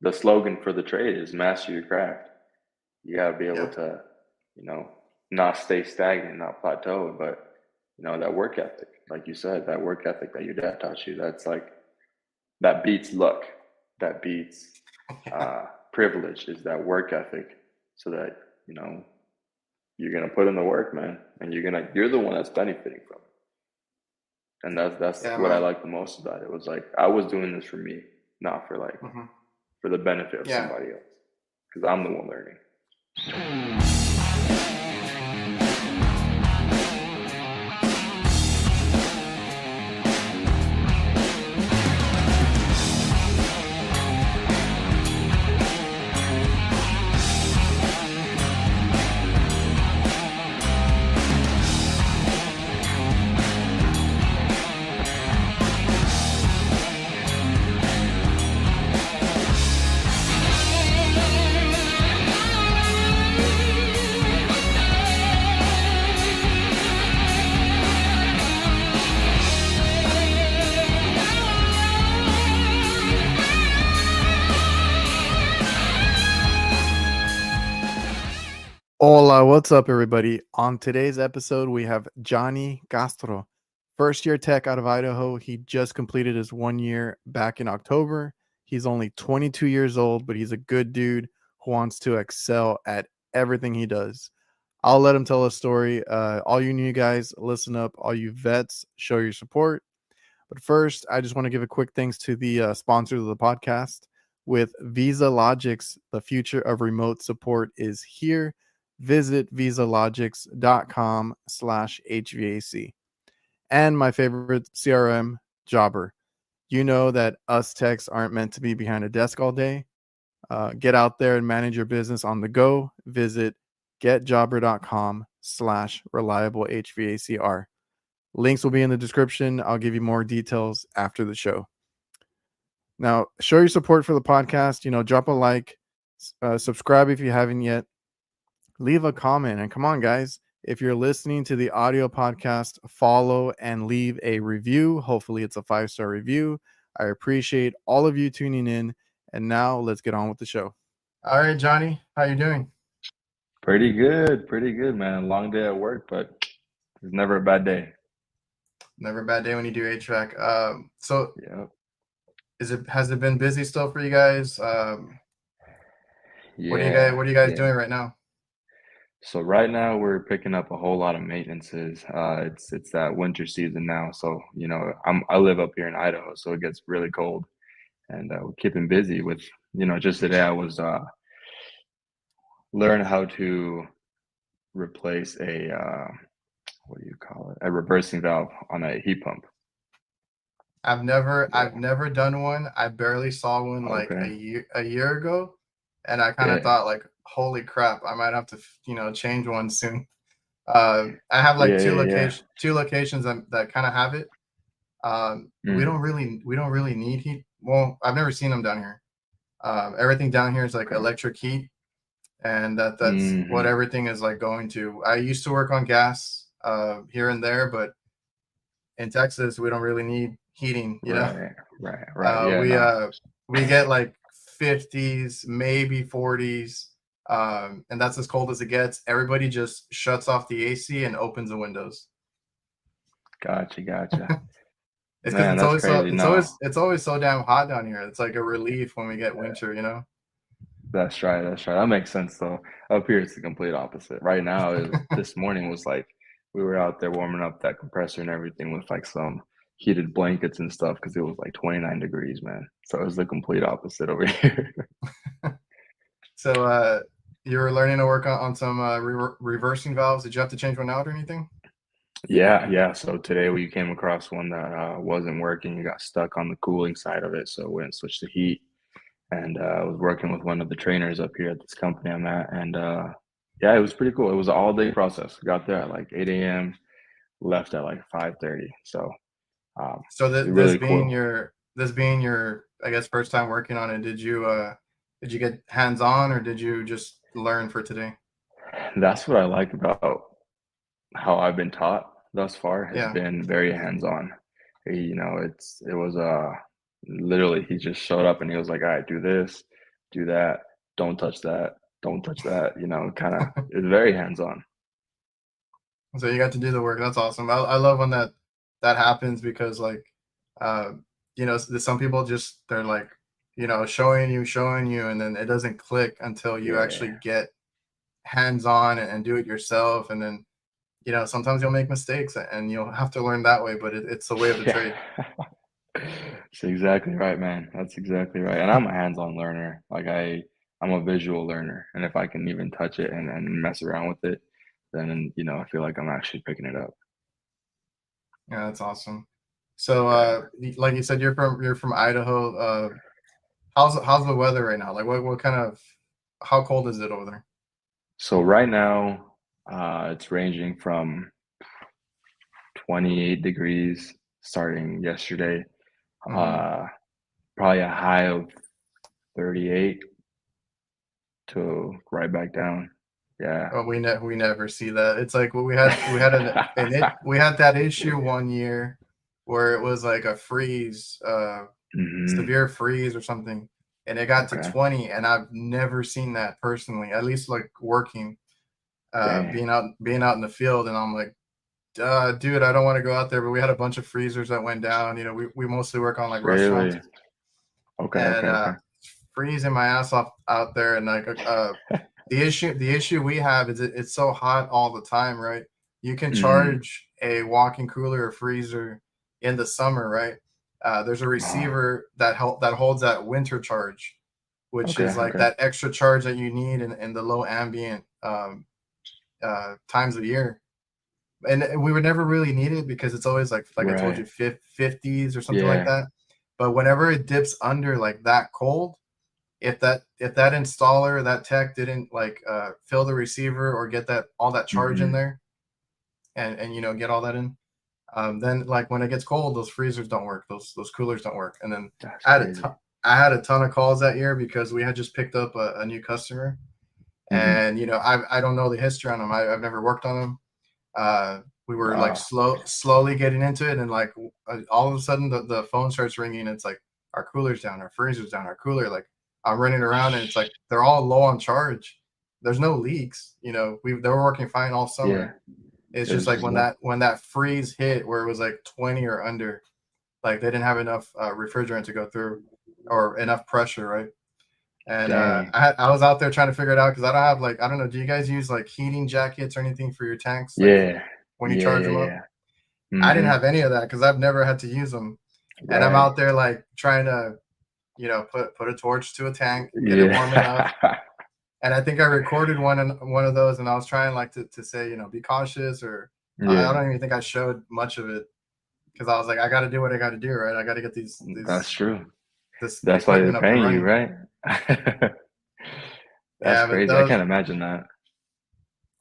the slogan for the trade is master your craft. You gotta be able Yeah. to, you know, not stay stagnant, not plateau, but that work ethic, like you said, that work ethic that your dad taught you, that's like that beats luck, that beats privilege is that work ethic, so that you know you're gonna put in the work, man, and you're the one that's benefiting from it. And that's Yeah, what I man. like the most about it. It was like I was doing this for me, not for Hmm. for the benefit of Yeah. somebody else, because I'm the one learning. Hola, what's up, everybody? On today's episode, we have Johnny Castro, first year tech out of Idaho. He just completed his 1 year back in October. He's only 22 years old, but he's a good dude who wants to excel at everything he does. I'll let him tell a story. All you new guys, listen up. All you vets, show your support. But first, I just want to give a quick thanks to the sponsors of the podcast. With VIZALOGIX, the future of remote support is here. Visit VIZALOGIX.com/HVAC. And my favorite CRM, Jobber. You know that us techs aren't meant to be behind a desk all day. Get out there and manage your business on the go. Visit getjobber.com/reliable HVACR. Links will be in the description. I'll give you more details after the show. Now, show your support for the podcast. Drop a like, subscribe if you haven't yet, leave a comment, and come on, guys. If you're listening to the audio podcast, follow and leave a review. Hopefully, it's a 5-star review. I appreciate all of you tuning in. And now, let's get on with the show. All right, Johnny, how you doing? Pretty good, man. Long day at work, but it's never a bad day. Never a bad day when you do HVAC. So Yeah, has it been busy still for you guys? yeah, What are you guys yeah. doing right now? So right now we're picking up a whole lot of maintenances. It's that winter season now, so I live up here in Idaho, so it gets really cold, and we're keeping busy with just today I was learn how to replace a what do you call it? A reversing valve on a heat pump. I've Yeah. never done one. I barely saw one like Okay. a year ago, and I kind of Yeah. thought like, holy crap, I might have to change one soon. I have like Yeah. Yeah. Yeah. two locations that kind of have it. Mm. We don't really need heat. Well, I've never seen them down here. Everything down here is like Okay. electric heat, and that's what Hmm. everything is like going to. I used to work on gas here and there, but in Texas we don't really need heating. Right. Right. Right. Yeah. We No. we get like 50s, maybe 40s, and that's as cold as it gets. Everybody just shuts off the AC and opens the windows. Gotcha. Gotcha. It's because Man, that's crazy. No, it's always so damn hot down here. It's like a relief when we get winter. that's right. That's right. That makes sense though. Up here, it's the complete opposite. Right now, this morning was like we were out there warming up that compressor and everything with like some heated blankets and stuff because it was like 29 degrees, man. So it was the complete opposite over here. So you were learning to work on some reversing valves. Did you have to change one out or anything? Yeah, yeah. So today we came across one that wasn't working. It got stuck on the cooling side of it, so we went and switched to heat. And I was working with one of the trainers up here at this company I'm at, and yeah, it was pretty cool. It was an all day process. Got there at like 8 a.m., left at like 5:30. So So really cool. this being your I guess first time working on it, did you get hands on or did you just learn for today? That's what I like about how I've been taught thus far has Yeah. been very hands-on. It was literally he just showed up and he was like, "All right, do this." do that, don't touch that, don't touch that. Kind of it's very hands on. So you got to do the work. That's awesome. I love when that happens because like, uh, some people just they're like, showing you, and then it doesn't click until you actually Yeah, get hands on and do it yourself. And then sometimes you'll make mistakes and you'll have to learn that way. But it's the way of the yeah. trade. That's exactly right, man. That's exactly right. And I'm a hands-on learner. Like I'm a visual learner, and if I can even touch it and mess around with it, then I feel like I'm actually picking it up. Yeah, that's awesome. So, Yeah. like you said, you're from Idaho. How's the weather right now? Like, what kind of how cold is it over there? So right now, it's ranging from 28 degrees starting yesterday, Hmm. uh, probably a high of 38 to right back down. Yeah. Oh, we never see that. It's like we had that issue one year where it was like a freeze, Hmm. severe freeze or something, and it got to Okay. 20, and I've never seen that personally. At least like working, Dang. being out in the field, and I'm like, dude, I don't want to go out there. But we had a bunch of freezers that went down. We mostly work on like restaurants, Really? Okay, and okay, okay. freezing my ass off out there. And like the issue we have is it's so hot all the time, right? You can Hmm. charge a walk-in cooler or freezer in the summer, right? There's a Uh, receiver that holds that winter charge, which okay, is like okay. that extra charge that you need in the low ambient times of year. And we would never really need it because it's always like I told Right. you, 50s or something like Yeah. that. But whenever it dips under like that cold, if that installer, that tech didn't like fill the receiver or get that all that charge in Hmm. there and get all that in, then like when it gets cold, those freezers don't work, those coolers don't work. And then That's I had a crazy. ton, I had a ton of calls that year because we had just picked up a new customer, Hmm. and I don't know the history on them. I've never worked on them. We were like Wow. slowly getting into it, and like all of a sudden the phone starts ringing. It's like our cooler's down, our freezer's down, our cooler. Like I'm running around, and it's like they're all low on charge. There's no leaks. They were working fine all Yeah. summer. It's It just was like just when low. that freeze hit where it was like 20 or under, like they didn't have enough refrigerant to go through or enough pressure, right? And Dang. I was out there trying to figure it out because I don't have like I don't know. Do you guys use like heating jackets or anything for your tanks, like Yeah. when you Yeah, charge yeah, them up? yeah. I didn't Hmm. have any of that because I've never had to use them. And I'm Right. out there like trying to, put a torch to a tank, get it warm enough. Yeah. And I think I recorded one of those, and I was trying like to say, be cautious, or I Yeah. don't even think I showed much of it because I was like, I got to do what I got to do, right? I got to get That's true. this That's why they're equipment up and paying you, running. right? That's Yeah, but crazy. I can't imagine that.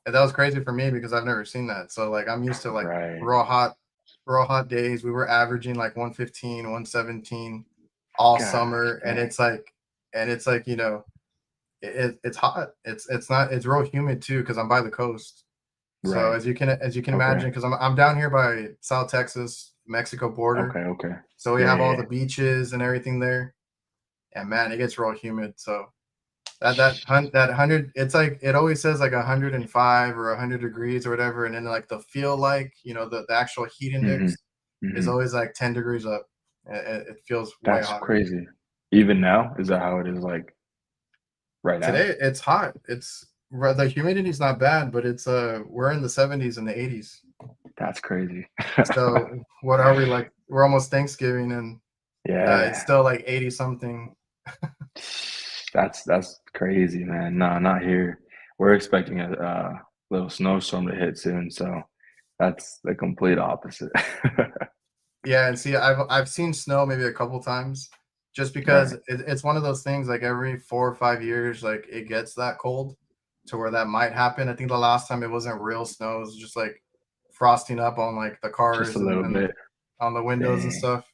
that was crazy for me because I've never seen that. So like I'm used to like Right. raw hot days. We were averaging like 115, 117 all Gosh, summer, and dang. it's like it's hot. It's real humid too because I'm by the coast. So Right. as you can Okay. imagine, because I'm down here by South Texas, Mexico border. Okay, okay. So we Yeah, have yeah, all yeah. the beaches and everything there. And man, it gets real humid. So that 100, it's like it always says like 105 or 100 degrees or whatever, and then like the feel like the actual heat Mhm. index is Mhm. always like 10 degrees up. It feels way That's hotter. crazy. Even now? Is that how it is like right now? Today it's hot. The humidity's not bad, but it's we're in the 70s and the 80s. That's crazy. So what are we like? We're almost Thanksgiving, and it's Yeah. still like 80 something. That's crazy, man. No, not here. We're expecting a little snowstorm to hit soon, so that's the complete opposite. Yeah, and see, I've seen snow maybe a couple times, just because Right. it's one of those things. Like every 4 or 5 years, like it gets that cold, to where that might happen. I think the last time it wasn't real snow; it was just like frosting up on like the Just a cars and little bit. on the windows and Dang. stuff.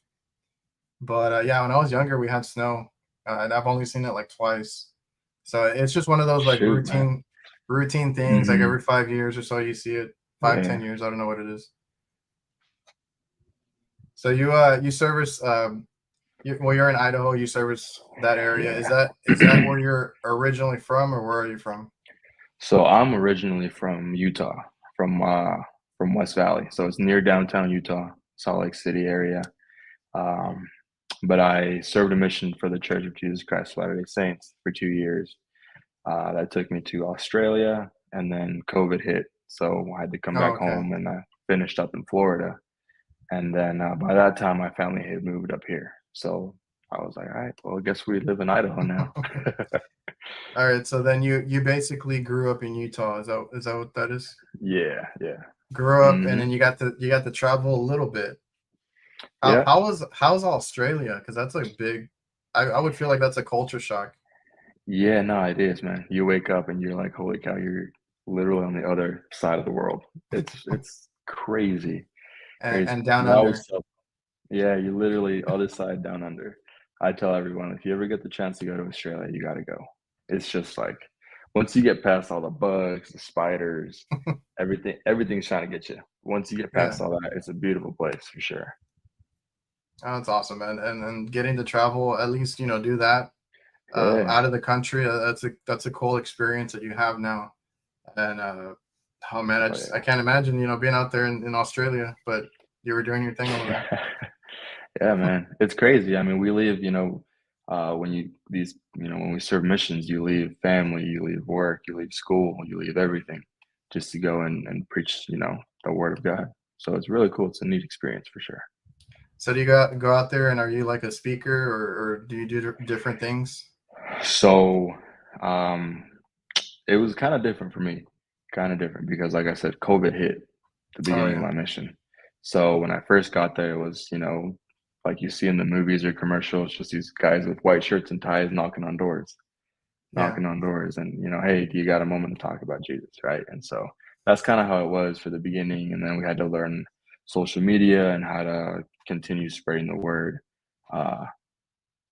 But yeah, when I was younger, we had snow, and I've only seen it like twice. So it's just one of those like Shoot, man. routine things. Like Mhm. every 5 years or so, you see it. Five, Yeah. 10 years, I don't know what it is. So you service You're in Idaho. You service that area. Yeah. Is that where you're originally from, or where are you from? So I'm originally from Utah, from West Valley. So it's near downtown Utah, Salt Lake City area. Um, but I served a mission for the Church of Jesus Christ of Latter-day Saints for 2 years. That took me to Australia, and then COVID hit, so I had to come Oh, back okay. home, and I finished up in Florida. And then by that time, my family had moved up here. So I was like, all right, well, I guess we live in Idaho now. All right. So then you basically grew up in Utah. Is that what that is? Yeah, yeah. Grew up, and Hmm. then you got to travel a little bit. Yeah. How's Australia? Because that's a big. I would feel like that's a culture shock. Yeah, no, it is, man. You wake up and you're like, holy cow, you're literally on the other side of the world. It's crazy, crazy. And down And I always under. tell, yeah, you're literally other side down under. I tell everyone, if you ever get the chance to go to Australia, you got to go. It's just like once you get past all the bugs, the spiders, everything's trying to get you. Once you get Yeah. past all that, it's a beautiful place for sure. Oh, that's awesome, man. And getting to travel, at least do that Yeah. out of the country. That's a cool experience that you have now. And oh man, Oh I can't imagine being out there in Australia, but you were doing your thing over there. yeah. Yeah, man, it's crazy. I mean, we leave, when we serve missions, you leave family, you leave work, you leave school, you leave everything just to go and preach, the word of God. So it's really cool. It's a neat experience for sure. So do you go out there and are you like a speaker or do you do different things? So, um, it was kind of different for me, kind of different because, like I said, COVID hit the Oh beginning of yeah, my mission. So when I first got there, it was, like you see in the movies or commercials, just these guys with white shirts and ties yeah. knocking on doors, and hey, do you got a moment to talk about Jesus, right? And so that's kind of how it was for the beginning, and then we had to learn social media and how to continue spreading the word uh,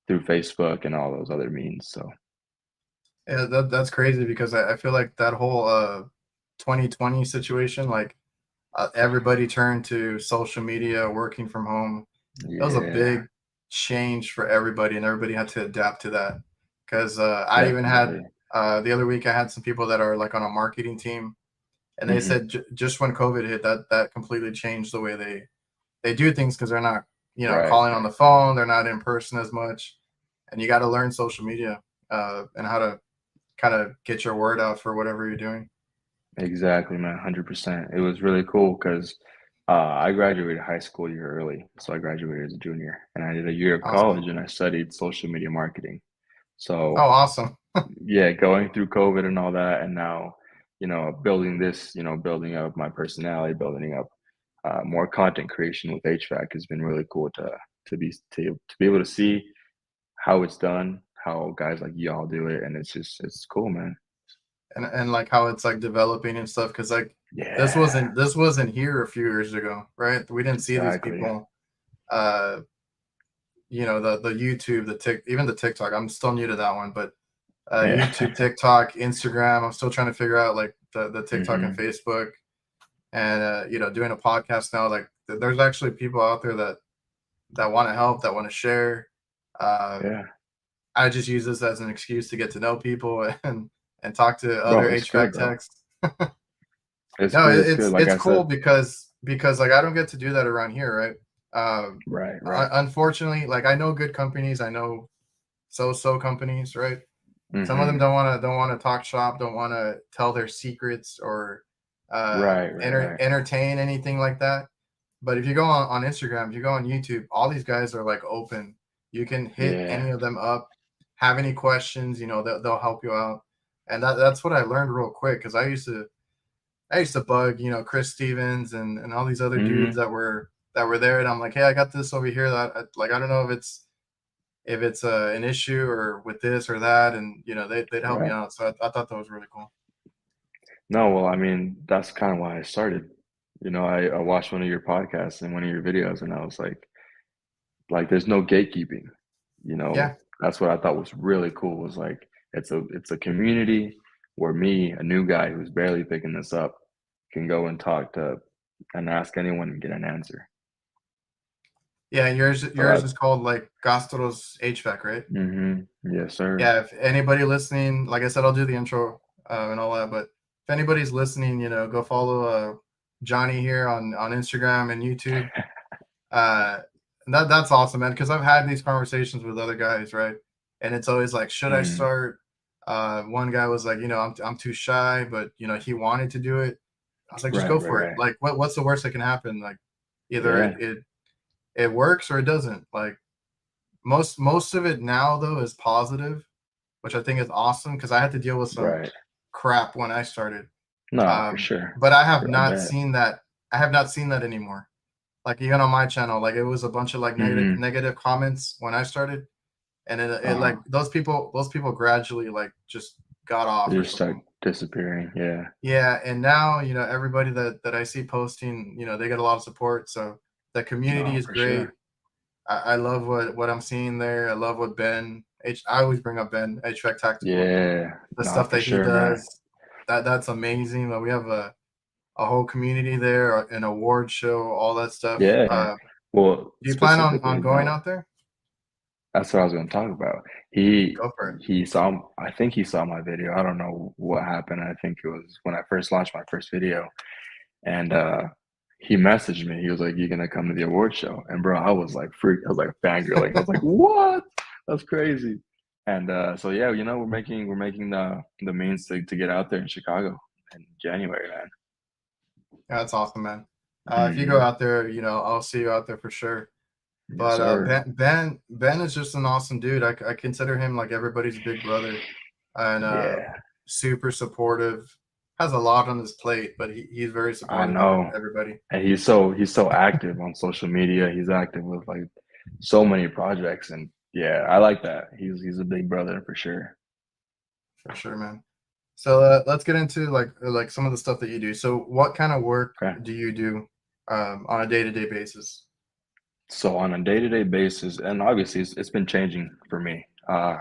through Facebook and all those other means. So Yeah, that's crazy because I feel like that whole 2020 situation, like everybody turned to social media, working from home. That was a yeah, big change for everybody, and everybody had to adapt to that. Because I even had definitely. the other week, I had some people that are like on a marketing team, and they Hmm. said just when COVID hit, that completely changed the way they do things because they're not Right, calling on the phone, they're not in person as much, and you got to learn social media and how to kind of get your word out for whatever you're doing. exactly, man, 100%. It was really cool because I graduated high school a year early, so I graduated as a junior, and I did a year of Awesome. college, and I studied social media marketing. Oh, So awesome. yeah, going through COVID and all that, and now, building this, building up my personality, building up more content creation with HVAC has been really cool to be able to see how it's done, how guys like y'all do it, and it's cool, man. And like how it's like developing and stuff because like Yeah, this wasn't here a few years ago, right? We didn't see these exactly. people uh the YouTube, even the TikTok. I'm still new to that one, but YouTube, Yeah. TikTok, Instagram, I'm still trying to figure out like the TikTok and Hmm. Facebook, and doing a podcast now. Like there's actually people out there that want to help, that want to share. uh Yeah. I just use this as an excuse to get to know people and talk to other Bro, it's good, HVAC bro. techs. It's No, good. It's good. Like it's I cool said, because like I don't get to do that around here, right? right, right. Unfortunately, like I know good companies, I know so companies, right? Some of them Hmm. don't want to talk shop, don't want to tell their secrets or Right, right, right. entertain anything like that. But if you go on Instagram, if you go on YouTube, all these guys are like open. You can hit Yeah. any of them up, have any questions, they'll help you out. And that's what I learned real quick because I used to bug, Chris Stevens and all these other dudes Hmm. that were there, and I'm like, hey, I got this over here that like I don't know if it's an issue or with this or that, and they'd help me Right. out. So I thought that was really cool. No, well, I mean, that's kind of why I started. I watched one of your podcasts and one of your videos, and I was like, there's no gatekeeping. You know, Yeah, that's what I thought was really cool. Was like, it's a community where me, a new guy who's barely picking this up, can go and talk to and ask anyone and get an answer. Yeah, yours So yours is called like Gastro's HVAC, right? yes, sir. Yeah, if anybody listening, like I said, I'll do the intro and all that. But if anybody's listening, go follow Johnny here on Instagram and YouTube. That's awesome, man. Because I've had these conversations with other guys, right? And it's always like, should I Mm, start? One guy was like, I'm too shy, but he wanted to do it. I was like, just right, go right, for it. right. Like, what's the worst that can happen? Like, either Yeah, it works or it doesn't. Like most of it now though is positive, which I think is awesome because I had to deal with some right. crap when I started. No, for sure. But I have I not bet. seen that. I have not seen that anymore. Like even on my channel, like it was a bunch of like Mm-hmm. negative comments when I started, and it Uh-huh. like those people gradually like just got off They or just start something. disappearing. Yeah. Yeah, and now everybody that I see posting, they get a lot of support. So the community No, is for great. sure. I love what I'm seeing there. I love what I always bring up Ben HVAC Tactical, Yeah. the No, stuff for that he sure, man. does. That's amazing. But we have a whole community there, an award show, all that stuff. Yeah. Well, Do you plan on specifically, going bro, out there? that's what I was going to talk about. He Go for it. he saw, I think he saw my video. I don't know what happened. I think it was when I first launched my first video, and he messaged me. He was like, "You gonna come to the award show?" And bro, I was like freaked. I was like fangirling. I was like, "What? That's crazy!" And so yeah, we're making the means to get out there in Chicago in January, man. Yeah, that's awesome, man. If you go Hmm. out there, I'll see you out there for sure. Yes, But sir. Ben is just an awesome dude. I consider him like everybody's big brother, and Yeah, super supportive. Has a lot on his plate, but he's very I supportive of know. everybody. And he's so active on social media. He's active with like so many projects, and yeah, I like that. He's a big brother for sure. For sure, man. So let's get into like some of the stuff that you do. So what kind of work Okay. do you do on a day-to-day basis? So on a day-to-day basis, and obviously it's been changing for me. I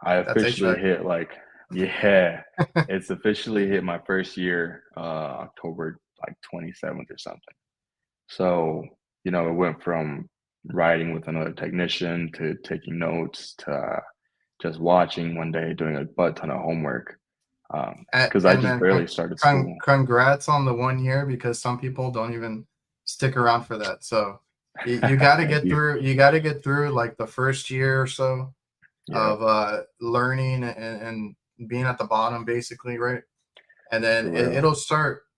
That's officially HVAC. hit like, yeah, it's officially hit my first year, October like 27th or something. So, it went from riding with another technician to taking notes to just watching one day, doing a butt ton of homework. Because I And just man, barely started school. congrats on the 1 year because some people don't even stick around for that. So you got to Thank get you. through. You got to get through like the first year or so Yeah, of learning and being at the bottom, basically, right? And then for real.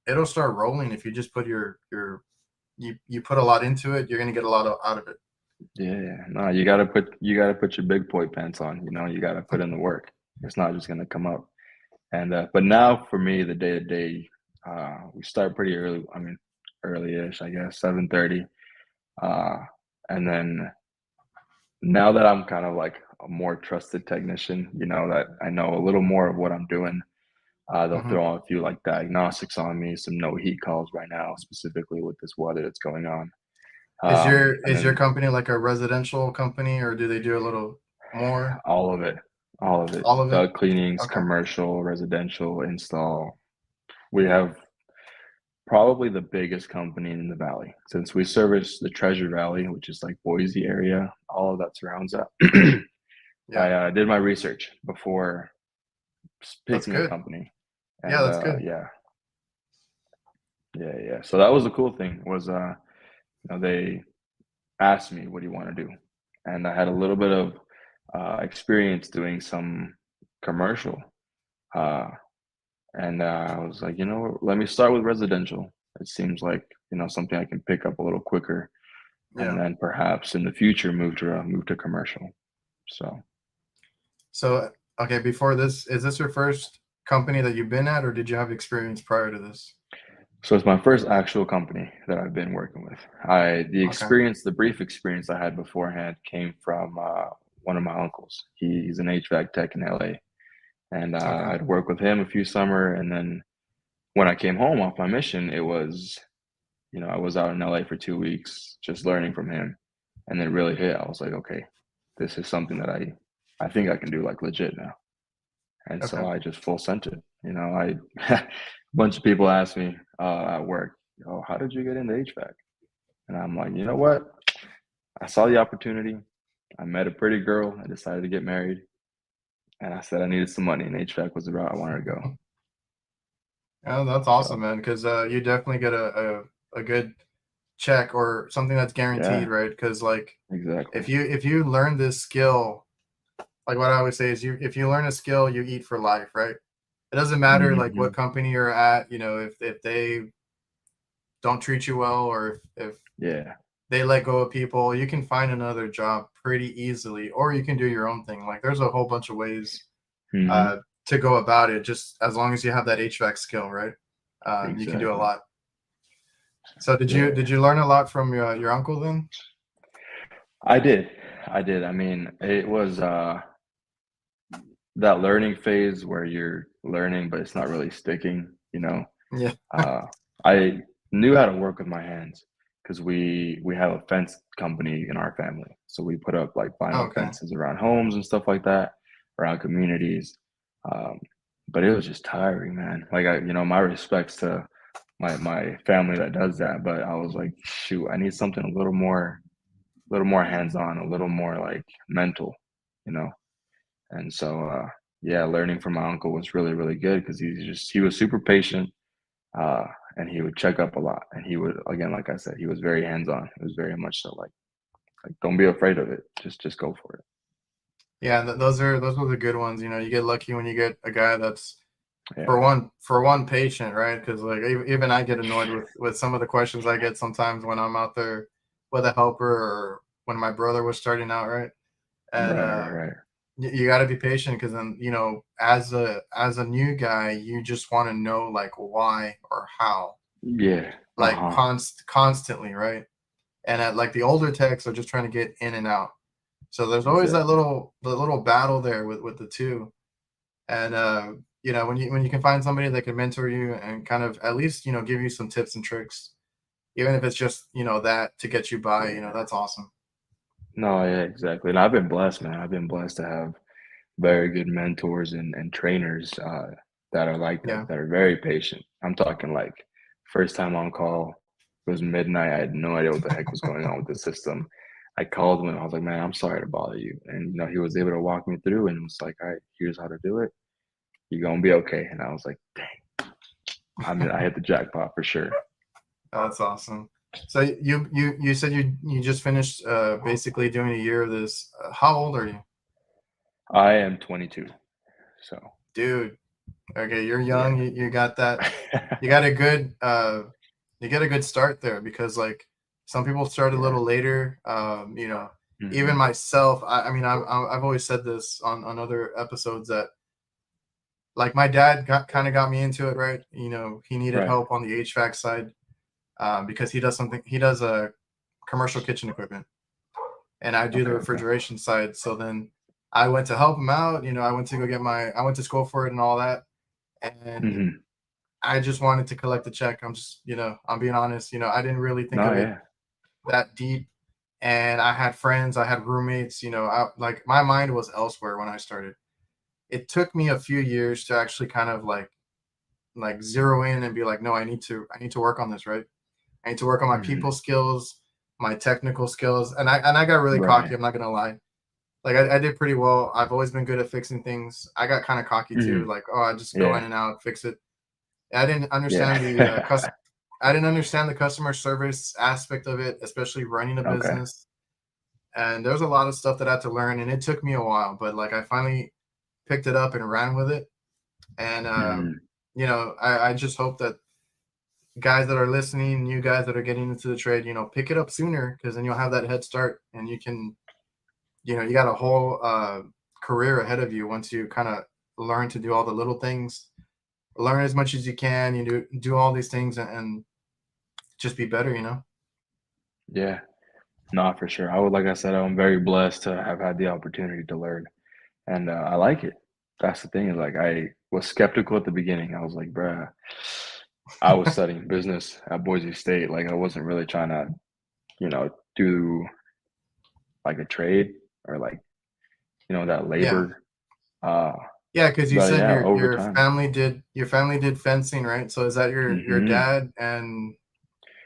it'll start rolling if you just put you put a lot into it. You're gonna get a lot out of it. Yeah, no, you gotta put your big boy pants on. You gotta put in the work. It's not just gonna come up. And but now for me, the day to day, we start pretty early. I mean, early-ish, I guess, 7:30. Uh, and then now that I'm kind of like a more trusted technician, that I know a little more of what I'm doing. They'll Mhm. throw out a few like diagnostics on me, some no heat calls right now, specifically with this weather that's going on. And Is your then company like a residential company or do they do a little more? all of it, all of it, All of it? cleanings, Okay. commercial, residential, install. We have probably the biggest company in the valley since we service the Treasure Valley, which is like Boise area. All of that surrounds that. Yeah. I did my research before That's picking a good. company, Yeah, and that's good. yeah, yeah, yeah. So that was the cool thing was they asked me, "What do you want to do?" And I had a little bit of experience doing some commercial, uh, and I was like, let me start with residential. It seems like something I can pick up a little quicker, and Yeah. then perhaps in the future move to commercial. So, So okay, before this, is this your first company that you've been at or did you have experience prior to this? so it's my first actual company that I've been working with. Okay. The brief experience I had beforehand came from one of my uncles. He's an HVAC tech in LA, and Okay. I'd worked with him a few summer, and then when I came home off my mission, it was, I was out in LA for 2 weeks just learning from him, and then it really hit. I was like, okay, this is something that I think I can do like legit now. And so Okay. I just full sent it. A bunch of people ask me at work, "Oh, how did you get into HVAC?" And I'm like, you know what? I saw the opportunity. I met a pretty girl. I decided to get married, and I said I needed some money, and HVAC was the route I wanted to go. Yeah, that's awesome, So man. Because you definitely get a good check or something that's guaranteed, yeah, right? Because like exactly. if you learn this skill, like what I always say is if you learn a skill, you eat for life, right? It doesn't matter like what Hmm. company you're at, you know, if they don't treat you well or if Yeah. they let go of people, you can find another job pretty easily, or you can do your own thing. Like there's a whole bunch of ways Hmm. to go about it, just as long as you have that HVAC skill, right? You can do a Exactly. lot. So Yeah. did you learn a lot from your uncle then? I did. I did. I mean, it was that learning phase where you're learning, but it's not really sticking, you know. Yeah. Uh, I knew how to work with my hands because we have a fence company in our family. So we put up like vinyl Okay. fences around homes and stuff like that, around communities. Um, but it was just tiring, man. Like my respects to my family that does that, but I was like, shoot, I need something a little more hands-on, a little more like mental, you know. And so yeah, learning from my uncle was really, really good because he was super patient, uh, and he would check up a lot. And he would, again, like I said, he was very hands-on. It was very much so like don't be afraid of it. Just go for it. Yeah, those were the good ones. You know, you get lucky when you get a guy that's Yeah. for one patient, right? Because like even I get annoyed with some of the questions I get sometimes when I'm out there with a helper or when my brother was starting out, right? And Right, right, right. you got to be patient because then you know as a new guy you just want to know like why or how, Yeah. like Uh-huh. constantly, right? And at like the older techs are just trying to get in and out, so there's always that Exactly. little battle there with the two. And you know, when you can find somebody that can mentor you and kind of at least you know give you some tips and tricks, even if it's just you know that to get you by, you know, Yeah. that's awesome. No, yeah, exactly. And I've been blessed, man. I've been blessed to have very good mentors and trainers that are like Yeah. that are very patient. I'm talking like first time on call, it was midnight. I had no idea what the heck was going on with the system. I called him and I was like, man, I'm sorry to bother you. And he was able to walk me through and was like, all right, here's how to do it. You're gonna be okay. And I was like, I mean, I hit the jackpot for sure. That's awesome. So you said you just finished basically doing a year of this. How old are you? I am 22. So Dude, okay, you're young. yeah. You got that. You got a good you get a good start there because like some people start a Yeah. little later. You know, even Hmm. myself. I mean, I've always said this on other episodes that like my dad got me into it. Right. You know, he needed Right. help on the HVAC side because he does a commercial kitchen equipment, and I do the Okay. Okay. refrigeration side. So then I went to help him out. You know, I went to school for it and all that. And Hmm. I just wanted to collect the check. I'm just, you know, I'm being honest. You know, I didn't really think No, of it yeah. that deep. And I had friends, I had roommates. You know, like my mind was elsewhere when I started. It took me a few years to actually kind of like zero in and be like, no, I need to work on this, right? I need to work on my people Hmm. skills, my technical skills, and I got really Right. cocky. I'm not gonna lie. Like I did pretty well. I've always been good at fixing things. I got kind of cocky too. Hmm. Like, oh, I just go in Yeah. and out, fix it. I didn't understand the Yeah. I didn't understand the customer service aspect of it, especially running a Okay. business. And there's a lot of stuff that I had to learn, and it took me a while. But like I finally picked it up and ran with it. And Mhm. you know, I just hope that guys that are listening, new guys that are getting into the trade, you know, pick it up sooner because then you'll have that head start, and you can, you know, you got a whole career ahead of you once you kind of learn to do all the little things, learn as much as you can, you do all these things and just be better, you know. Yeah. No, for sure. I would like I said, I'm very blessed to have had the opportunity to learn, and, I like it. That's the thing is, like, I was skeptical at the beginning. I was like, "Bruh." I was studying business at Boise State, like, I wasn't really trying to, do, like, a trade or, like, that Yeah. labor, uh, Yeah, because you but said yeah, over time. your family did fencing, right? So is that your Mhm. dad and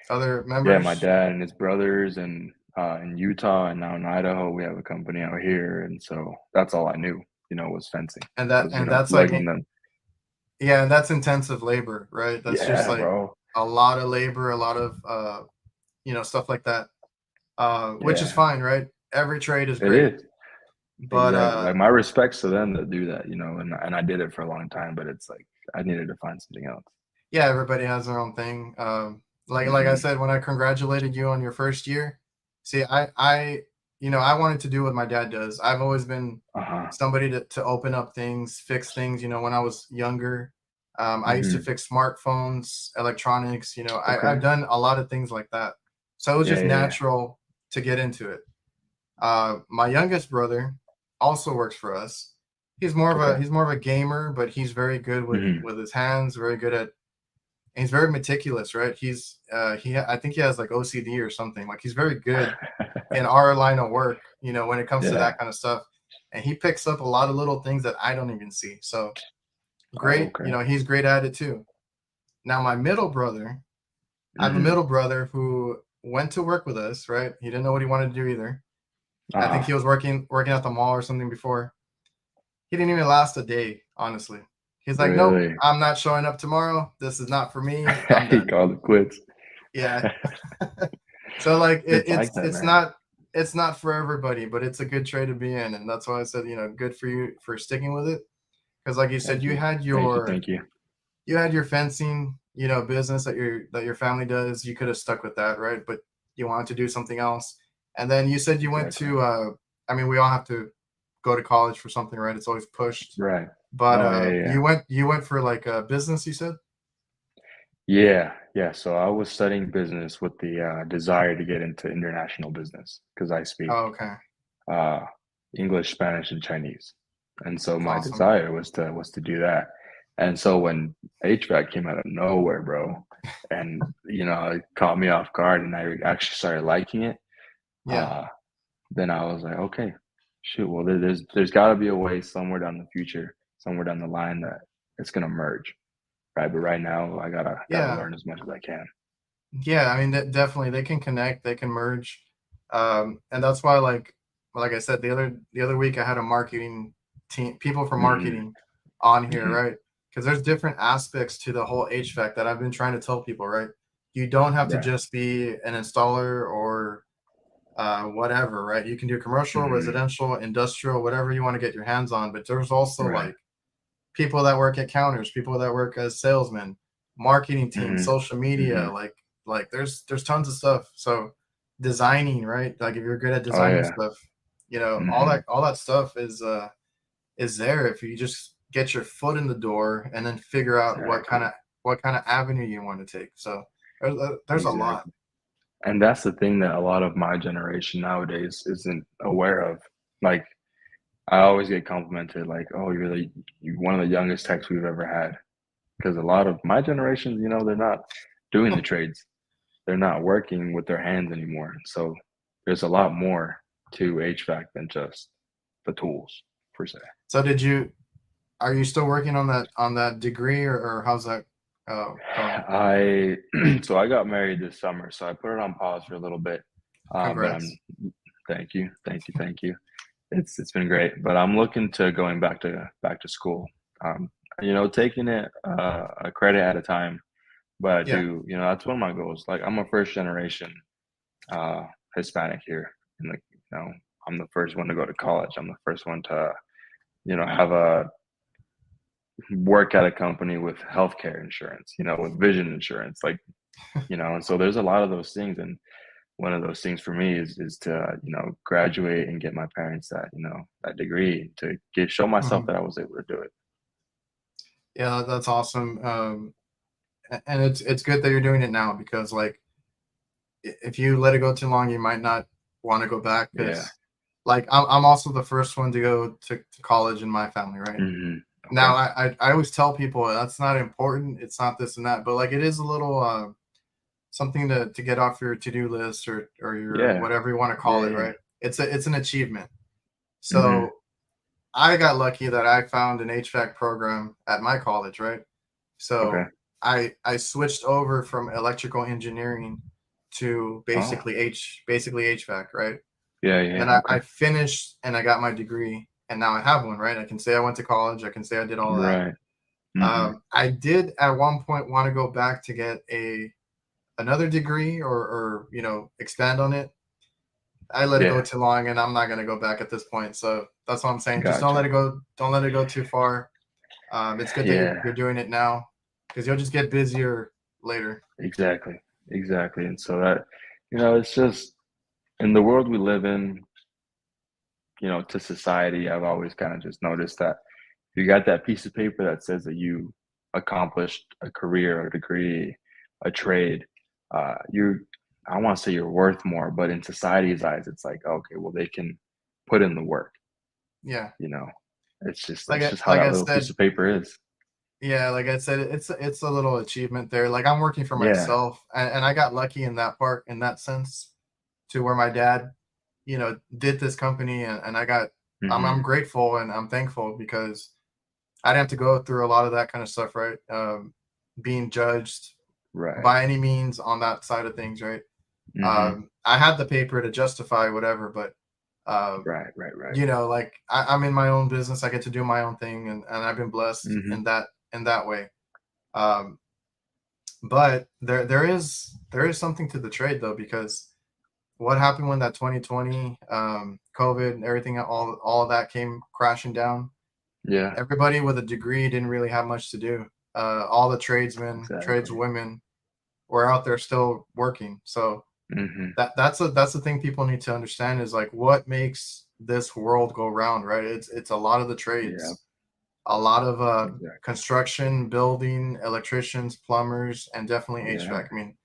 other Yeah, my members? dad and his brothers and, in Utah, and now in Idaho. We have a company out here, and so that's all I knew, was fencing. And Was that's like, lugging them. yeah, and that's intensive labor, right? That's just Yeah, like bro. a lot of labor, a lot of stuff like that. Which is Yeah, fine, right? Every trade is it great, is. but Exactly. Like my respects to them that do that, and I did it for a long time, but it's like I needed to find something else. yeah, everybody has their own thing. Like I Hmm. said, when I congratulated you on your first year, see, I wanted to do what my dad does. I've always been Uh-huh. somebody to open up things, fix things. When I was younger, I used to Hmm. fix smartphones, electronics. I've Okay. done a lot of things like that, so it was Yeah, just yeah, yeah. natural to get into it. My youngest brother also works for us. Okay. He's more of a gamer, but he's very good Hmm. with his hands, very good at, and he's very meticulous, right? I think he has like OCD or something. Like he's very good in our line of work, when it comes to Yeah. that kind of stuff. And he picks up a lot of little things that I don't even see. So Oh, great, okay. he's great at it too. Now my middle brother, I have a Hmm. middle brother who went to work with us, right? He didn't know what he wanted to do either. I think Uh-huh. he was working at the mall or something before. He didn't even last a day, honestly. He's like, nope, Really? I'm not showing up tomorrow. This is not for me. I'm He done. called it quits. Yeah. So like It's like that, man. it's not for everybody, but it's a good trade to be in, and that's why I said, good for you for sticking with it. Because like you said, Thank you. Thank you. Thank you. you had your fencing, business that your family does. You could have stuck with that, right? But you wanted to do something else, and then you said you went Exactly. to. I mean, we all have to go to college for something, right? It's always pushed. Right. But Oh, yeah, yeah. you went for like a business, you said? Yeah, yeah. So I was studying business with the desire to get into international business because I speak Oh, okay. uh, English, Spanish, and Chinese, and so my Awesome. desire was to do that. And so when HVAC came out of nowhere, bro, and it caught me off guard, and I actually started liking it. Yeah. Uh, then I was like, okay, shoot. Well, there's got to be a way somewhere down the future, somewhere down the line that it's gonna merge, right? But right now, I gotta Yeah. learn as much as I can. Yeah, I mean, definitely they can connect, they can merge. And that's why, like I said, the other week I had a marketing team, people from Hmm. marketing on here, Hmm. right? Because there's different aspects to the whole HVAC that I've been trying to tell people, right? You don't have to Right. just be an installer or whatever, right? You can do commercial, Hmm. residential, industrial, whatever you want to get your hands on. But there's also Right. like people that work at counters, people that work as salesmen, marketing team, Hmm. social media, Hmm. like there's tons of stuff. So designing, right? Like if you're good at Oh designing yeah. stuff, Hmm. all that stuff is there if you just get your foot in the door and then figure out Exactly. what kind of avenue you want to take. So there's a lot. Exactly. And that's the thing that a lot of my generation nowadays isn't aware of. Like, I always get complimented, like, "Oh, you're one of the youngest techs we've ever had." Because a lot of my generation, they're not doing the trades. They're not working with their hands anymore. So there's a lot more to HVAC than just the tools per se. So are you still working on that degree, or how's that going? I so I got married this summer, so I put it on pause for a little bit. But I'm Congrats. Thank you, thank you, thank you. It's been great, but I'm looking to going back to school. Um, taking it a credit at a time. But I Yeah. do, that's one of my goals. Like I'm a first generation uh, Hispanic here, and I'm the first one to go to college. I'm the first one to have a work at a company with healthcare insurance, with vision insurance, like and so there's a lot of those things, and one of those things for me is to graduate and get my parents that degree to show myself Mhm. that I was able to do it. Yeah, that's awesome. And it's good that you're doing it now because like if you let it go too long, you might not want to go back Yeah. because like I'm also the first one to go to college in my family, right? Hmm. Okay. Now I always tell people that's not important. It's not this and that, but like it is a little something to get off your to-do list or your Yeah. whatever you want to call Yeah. it, Yeah. right? It's an achievement. Hmm. So I got lucky that I found an HVAC program at my college, right? Okay. So I switched over from electrical engineering to Oh, basically HVAC, right? yeah, And then yeah. Okay. I finished and I got my degree, and now I have one, right? I can say I went to college. I can say I did all that. Right. Mm-hmm. I did at one point want to go back to get another degree or expand on it. I let it go Yeah. too long, and I'm not gonna go back at this point. So that's what I'm saying. Just don't let Gotcha. it go. Don't let it go too far. It's good that Yeah. you're doing it now, because you'll just get busier later. Exactly. Exactly. And so that, it's just in the world we live in, to society, I've always kind of just noticed that if you got that piece of paper that says that you accomplished a career, a degree, a trade, you, I want to say you're worth more, but in society's eyes, it's like, okay, well, they can put in the work, Yeah, you know. like It's I, just how like that I little piece said, of paper is. yeah, like I said, it's a little achievement there. Like I'm working for Yeah. myself, and I got lucky in that part, in that sense, to where my dad, did this company, and I'm Hmm. grateful and I'm thankful because I didn't have to go through a lot of that kind of stuff, right? Being judged Right. by any means on that side of things, right? Hmm. I had the paper to justify whatever, but uh, Right. Right. Right. like I'm in my own business. I get to do my own thing, and I've been blessed Hmm. in that way. Um, but there is something to the trade though, because what happened when that 2020 COVID, everything, all of that came crashing down. Yeah. Everybody with a degree didn't really have much to do. All the tradesmen, Exactly. tradeswomen were out there still working. So Hmm. that's the thing people need to understand, is like what makes this world go round, right? It's a lot of the Yeah. trades, a lot of Exactly. construction, building, electricians, plumbers, and definitely Yeah. HVAC. I mean,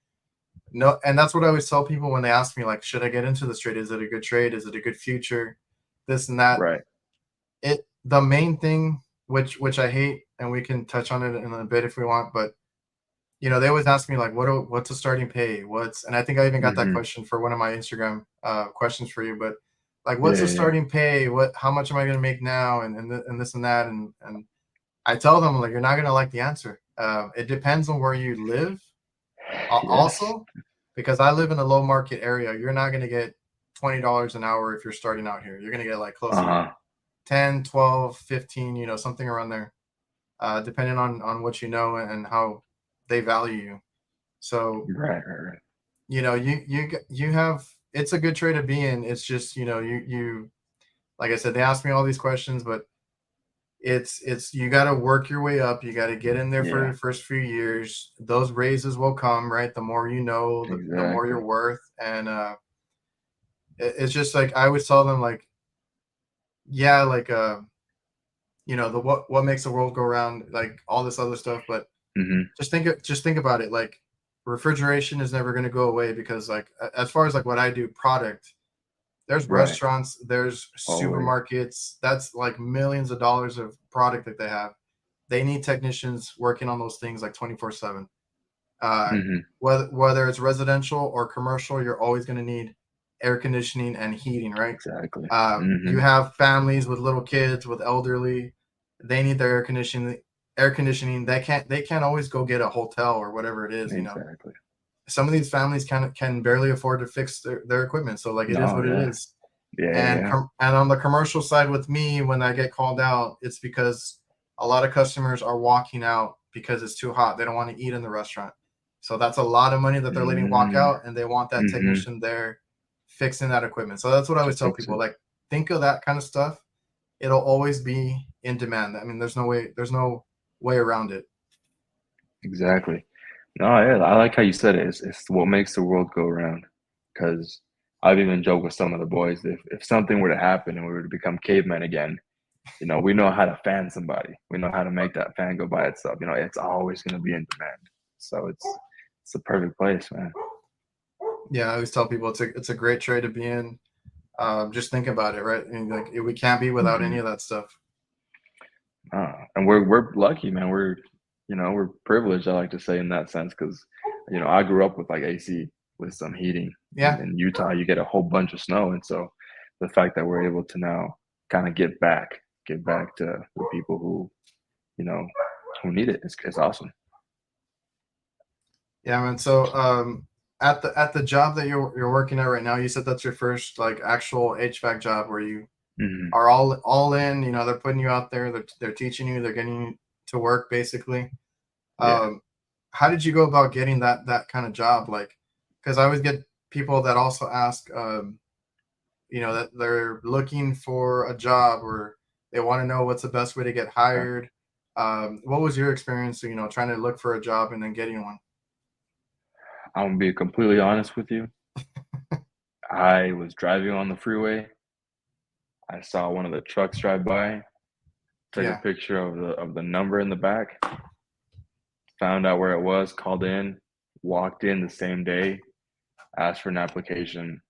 no, and that's what I always tell people when they ask me, like, should I get into this trade? Is it a good trade? Is it a good future? This and that. Right. The main thing, which I hate, and we can touch on it in a bit if we want, but they always ask me like, what's a starting pay? And I think I even got that Hmm. question for one of my Instagram questions for you, but like, what's Yeah. the Yeah. starting pay? How much am I going to make now? And this and that. And I tell them, like, you're not going to like the answer. It depends on where you live. Yes. Also, because I live in a low market area, you're not going to get $20 an hour if you're starting out here. You're going to get like closer to Uh-huh. 10, 12, 15, something around there, depending on what you know and how they value you. So, Right. Right. Right. you have, it's a good trade to be in. It's just, like I said, they ask me all these questions, but it's you got to work your way up. You got to get in there for Yeah. your first few years. Those raises will come, right? The more you know, the more Exactly. you're worth. And it's just like I always tell them, like, yeah, like the what makes the world go around, like all this other stuff, but Hmm. just think about it. Like, refrigeration is never going to go away, because like as far as like what I do, product, there's Right. restaurants, there's Always. supermarkets, that's like millions of dollars of product that they have. They need technicians working on those things like 24/7. uh Hmm. whether it's residential or commercial, you're always going to need air conditioning and heating, right? Exactly. You Hmm. have families with little kids, with elderly, they need their air conditioning. They can't always go get a hotel or whatever it is. Exactly. Some of these families can barely afford to fix their equipment, so like it is No, what it yeah. is. Yeah, yeah, And yeah. and on the commercial side with me, when I get called out, it's because a lot of customers are walking out because it's too hot. They don't want to eat in the restaurant. So that's a lot of money that they're letting walk Mm, out, and they want that mhm. technician there fixing that equipment. So that's what I To always tell fix people. it. Like, think of that kind of stuff. It'll always be in demand. I mean, there's no way around it. Exactly. No, yeah, I like how you said it. It's what makes the world go round. Because I've even joked with some of the boys, if something were to happen and we were to become cavemen again, we know how to fan somebody. We know how to make that fan go by itself. It's always going to be in demand. So it's the perfect place, man. Yeah, I always tell people it's a great trade to be in. Just think about it, right? And like, we can't be without any Hmm. of that stuff. And we're lucky, man. We're privileged, I like to say, in that sense, because I grew up with like AC with some heating. And Yeah, in Utah, you get a whole bunch of snow, and so the fact that we're able to now kind of get back to the people you know who need it is awesome. yeah, man. So at the job that you're working at right now, you said that's your first like actual HVAC job where you Mhm. are all in. You know, they're putting you out there. They're teaching you. They're getting you to work basically. Yeah. How did you go about getting that kind of job? Like, because I always get people that also ask, you know, that they're looking for a job or they want to know what's the best way to get Okay. hired. What was your experience, you know, trying to look for a job and then getting one? I'm gonna be completely honest with you. I was driving on the freeway. I saw one of the trucks drive by, took a Yeah. picture of the number in the back, found out where it was, called in, walked in the same day, asked for an application,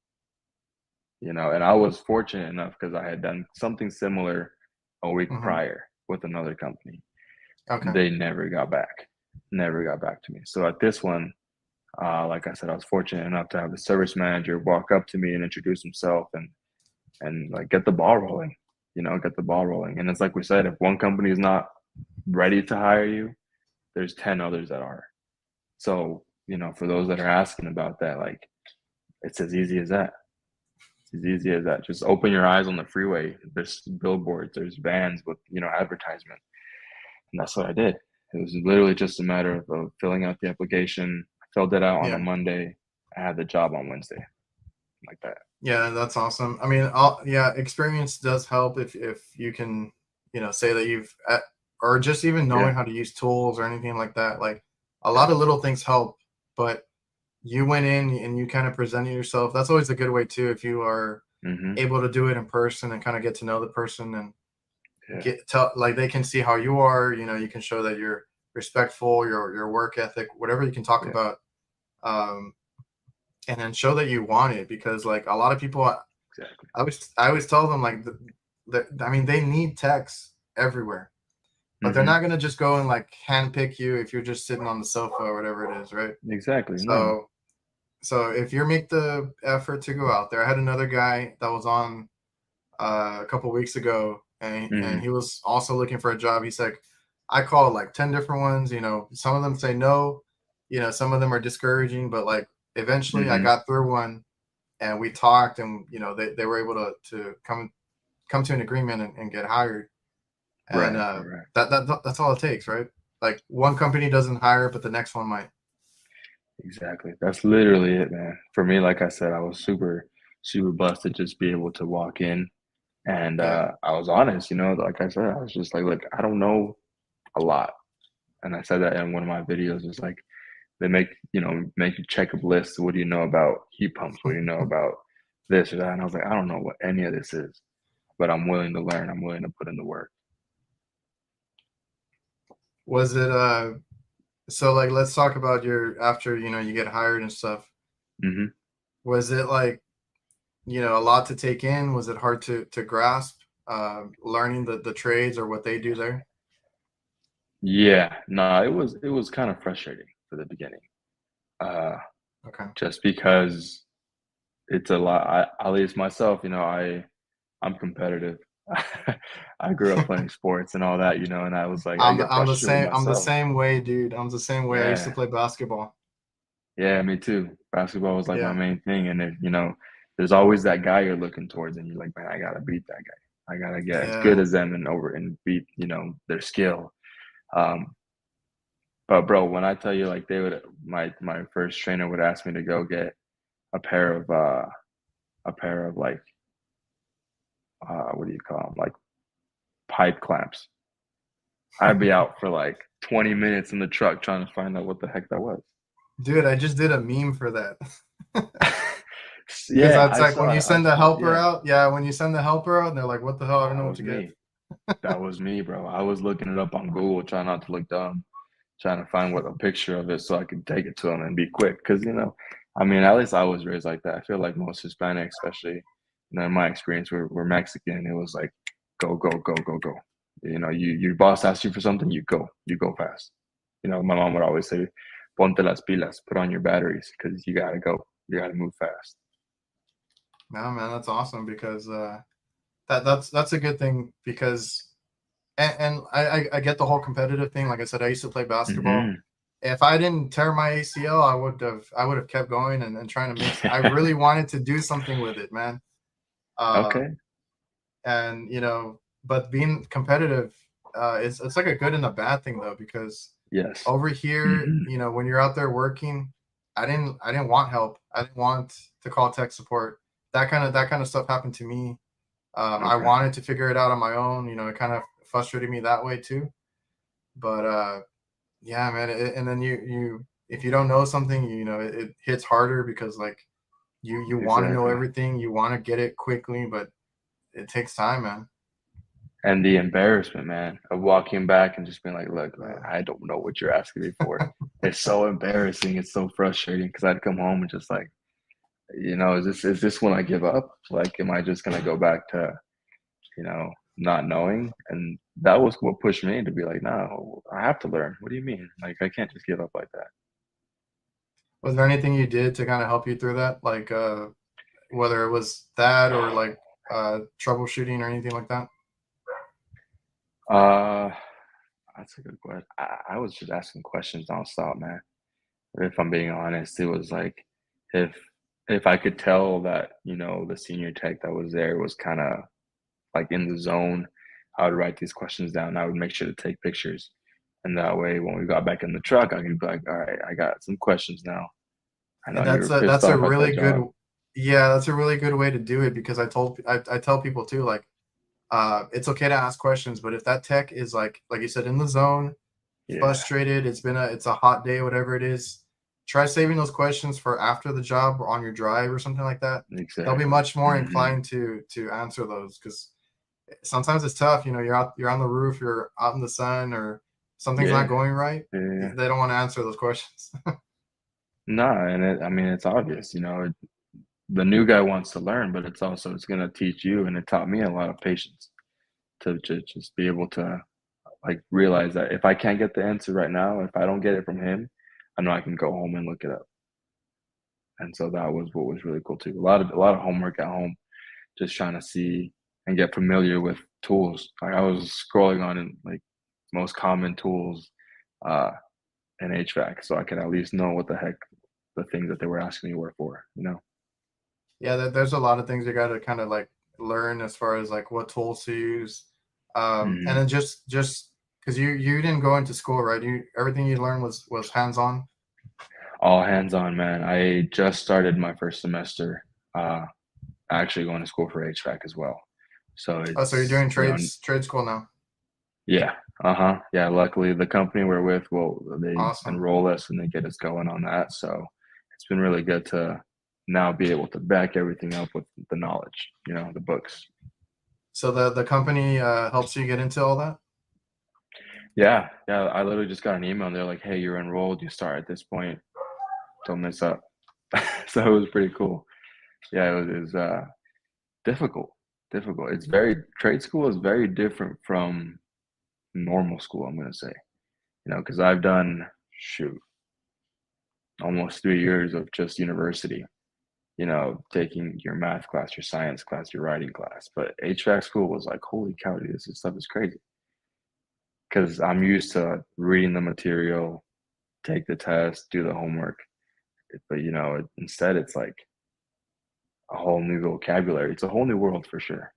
and I was fortunate enough because I had done something similar a week Hmm. prior with another company. Okay. They never got back to me. So at this one, like I said, I was fortunate enough to have the service manager walk up to me and introduce himself and like get the ball rolling, get the ball rolling. And it's like we said, if one company is not ready to hire you, there's 10 others that are. So, for those that are asking about that, like it's as easy as that. It's as easy as that. Just open your eyes on the freeway. There's billboards, there's vans with, advertisement. And that's what I did. It was literally just a matter of filling out the application. I filled it out on a Yeah. Monday. I had the job on Wednesday, like that. Yeah, that's awesome. I mean, yeah, experience does help if you can, you know, say that or just even knowing Yeah, how to use tools or anything like that. Like a lot yeah. of little things help, but you went in and you kind of presented yourself. That's always a good way too, if you are Mhm. able to do it in person and kind of get to know the person and Yeah, like they can see how you are. You know, you can show that you're respectful, your work ethic, whatever you can talk yeah, about. Um, and then show that you want it because like a lot of people exactly. I always tell them like I mean they need techs everywhere, but they're Mhm. not gonna just go and like handpick you if you're just sitting on the sofa or whatever it is, right? Exactly, no. So if you make the effort to go out there, I had another guy that was on a couple weeks ago, and Mhm. he was also looking for a job. He's like, I called like 10 different ones. You know, some of them say no. You know, some of them are discouraging, but like eventually I Mhm. got through one and we talked and you know they were able to come to an agreement and get hired and Right, right. that's all it takes, right? Like one company doesn't hire but the next one might. Exactly. That's literally it, man. For me, like I said, I was super, super blessed to just be able to walk in and Yeah. I was honest, like I said, I was just like, look, I don't know a lot. And I said that in one of my videos. It's like they make you check a list. What do you know about heat pumps? What do you know about this or that? And I was like, I don't know what any of this is, but I'm willing to learn. I'm willing to put in the work. Was it so like let's talk about your after you know you get hired and stuff. Hmm. Was it like you know a lot to take in? Was it hard to grasp learning the trades or what they do there? Yeah, no, it was kind of frustrating for the beginning, uh, Okay. just because it's a lot. At least myself, I'm competitive. I grew up playing sports and all that, and I was like, I get frustrated with I'm the myself. same way, dude. I'm the same way. I used to Yeah, play basketball. yeah, me too. Basketball was like my Yeah. main thing, and there's always that guy you're looking towards, and you're like, man, I gotta beat that guy. I gotta get as good Yeah. as them and beat, their skill. Um, but bro, when I tell you, like, my first trainer would ask me to go get a pair of like what do you call them, like pipe clamps. I'd be out for like 20 minutes in the truck trying to find out what the heck that was. Dude, I just did a meme for that. Because Yeah, that's like when you I send the saw, helper yeah, out. Yeah, when you send the helper out, and they're like, "What the hell? I don't that know what was to get." me. That was me, bro. I was looking it up on Google, trying not to look dumb, trying to find what a picture of it so I could take it to them and be quick. Because I mean, at least I was raised like that. I feel like most Hispanics, especially, in my experience, we're Mexican. It was like, go, go, go, go, go. Your boss asks you for something, you go fast. My mom would always say, "Ponte las pilas," put on your batteries, because you gotta go. You gotta move fast. No, man, that's awesome because that's a good thing because and I get the whole competitive thing. Like I said, I used to play basketball. Hmm. if I didn't tear my ACL, I would have kept going and trying to I really wanted to do something with it, man. Okay. And but being competitive, it's like a good and a bad thing though, because Yes. over here, Hmm. when you're out there working, I didn't want help. I didn't want to call tech support. That kind of stuff happened to me. I Okay. wanted to figure it out on my own. It kind of frustrated me that way too. But yeah, man. And then you if you don't know something, it hits harder because like you want to know Exactly. everything, you want to get it quickly, but it takes time, man. And the embarrassment, man, of walking back and just being like, "Look, man, Uh, I don't know what you're asking me for." It's so embarrassing. It's so frustrating because I'd come home and just like, is this when I give up? Like, am I just gonna go back to, not knowing? And that was what pushed me to be like, no, I have to learn. What do you mean? Like, I can't just give up like that. was there anything you did to kind of help you through that, like whether it was that or like troubleshooting or anything like that? Uh, that's a good question. I was just asking questions nonstop, man. If I'm being honest, it was like if if I could tell that, the senior tech that was there was kind of like in the zone, I would write these questions down. I would make sure to take pictures. And that way, when we got back in the truck, I could be like, all right, I got some questions now. I know And you that's were a pissed that's a off at really that job. good, yeah, that's a really good way to do it, because I tell people too, like it's okay to ask questions, but if that tech is like you said, in the zone, Yeah, frustrated, it's a hot day, whatever it is, try saving those questions for after the job or on your drive or something like that. They'll be exactly. much more Hmm. inclined to answer those, because sometimes it's tough. You're on the roof, you're out in the sun, or something's not Yeah, going right. yeah. They don't want to answer those questions. No, and I mean, it's obvious, the new guy wants to learn, but it's going to teach you. And it taught me a lot of patience to just be able to like realize that if I can't get the answer right now, if I don't get it from him, I know I can go home and look it up. And so that was what was really cool too. A lot of homework at home, just trying to see and get familiar with tools. Like I was scrolling on in like most common tools uh in HVAC so I could at least know what the heck the things that they were asking me were for. Yeah, there's a lot of things you got to kind of like learn as far as like what tools to use, and Hmm. then just because you didn't go into school, right? You Everything you learned was hands on. All hands on, man. I just started my first semester actually going to school for HVAC as well. So Oh, so you're it's, doing trade school now? yeah, uh-huh. Yeah, luckily the company we're with, well, they Awesome. enroll us and they get us going on that. So it's been really good to now be able to back everything up with the knowledge, the books. So the company helps you get into all that. Yeah, yeah. I literally just got an email and they're like, hey, you're enrolled, you start at this point, don't mess up. So it was pretty cool. Yeah, it was difficult. Difficult. Trade school is very different from normal school, I'm gonna say. Because I've done shoot, almost 3 years of just university, taking your math class, your science class, your writing class. But HVAC school was like, holy cow, dude, this stuff is crazy. Because I'm used to reading the material, take the test, do the homework. But instead it's like a whole new vocabulary. It's a whole new world for sure.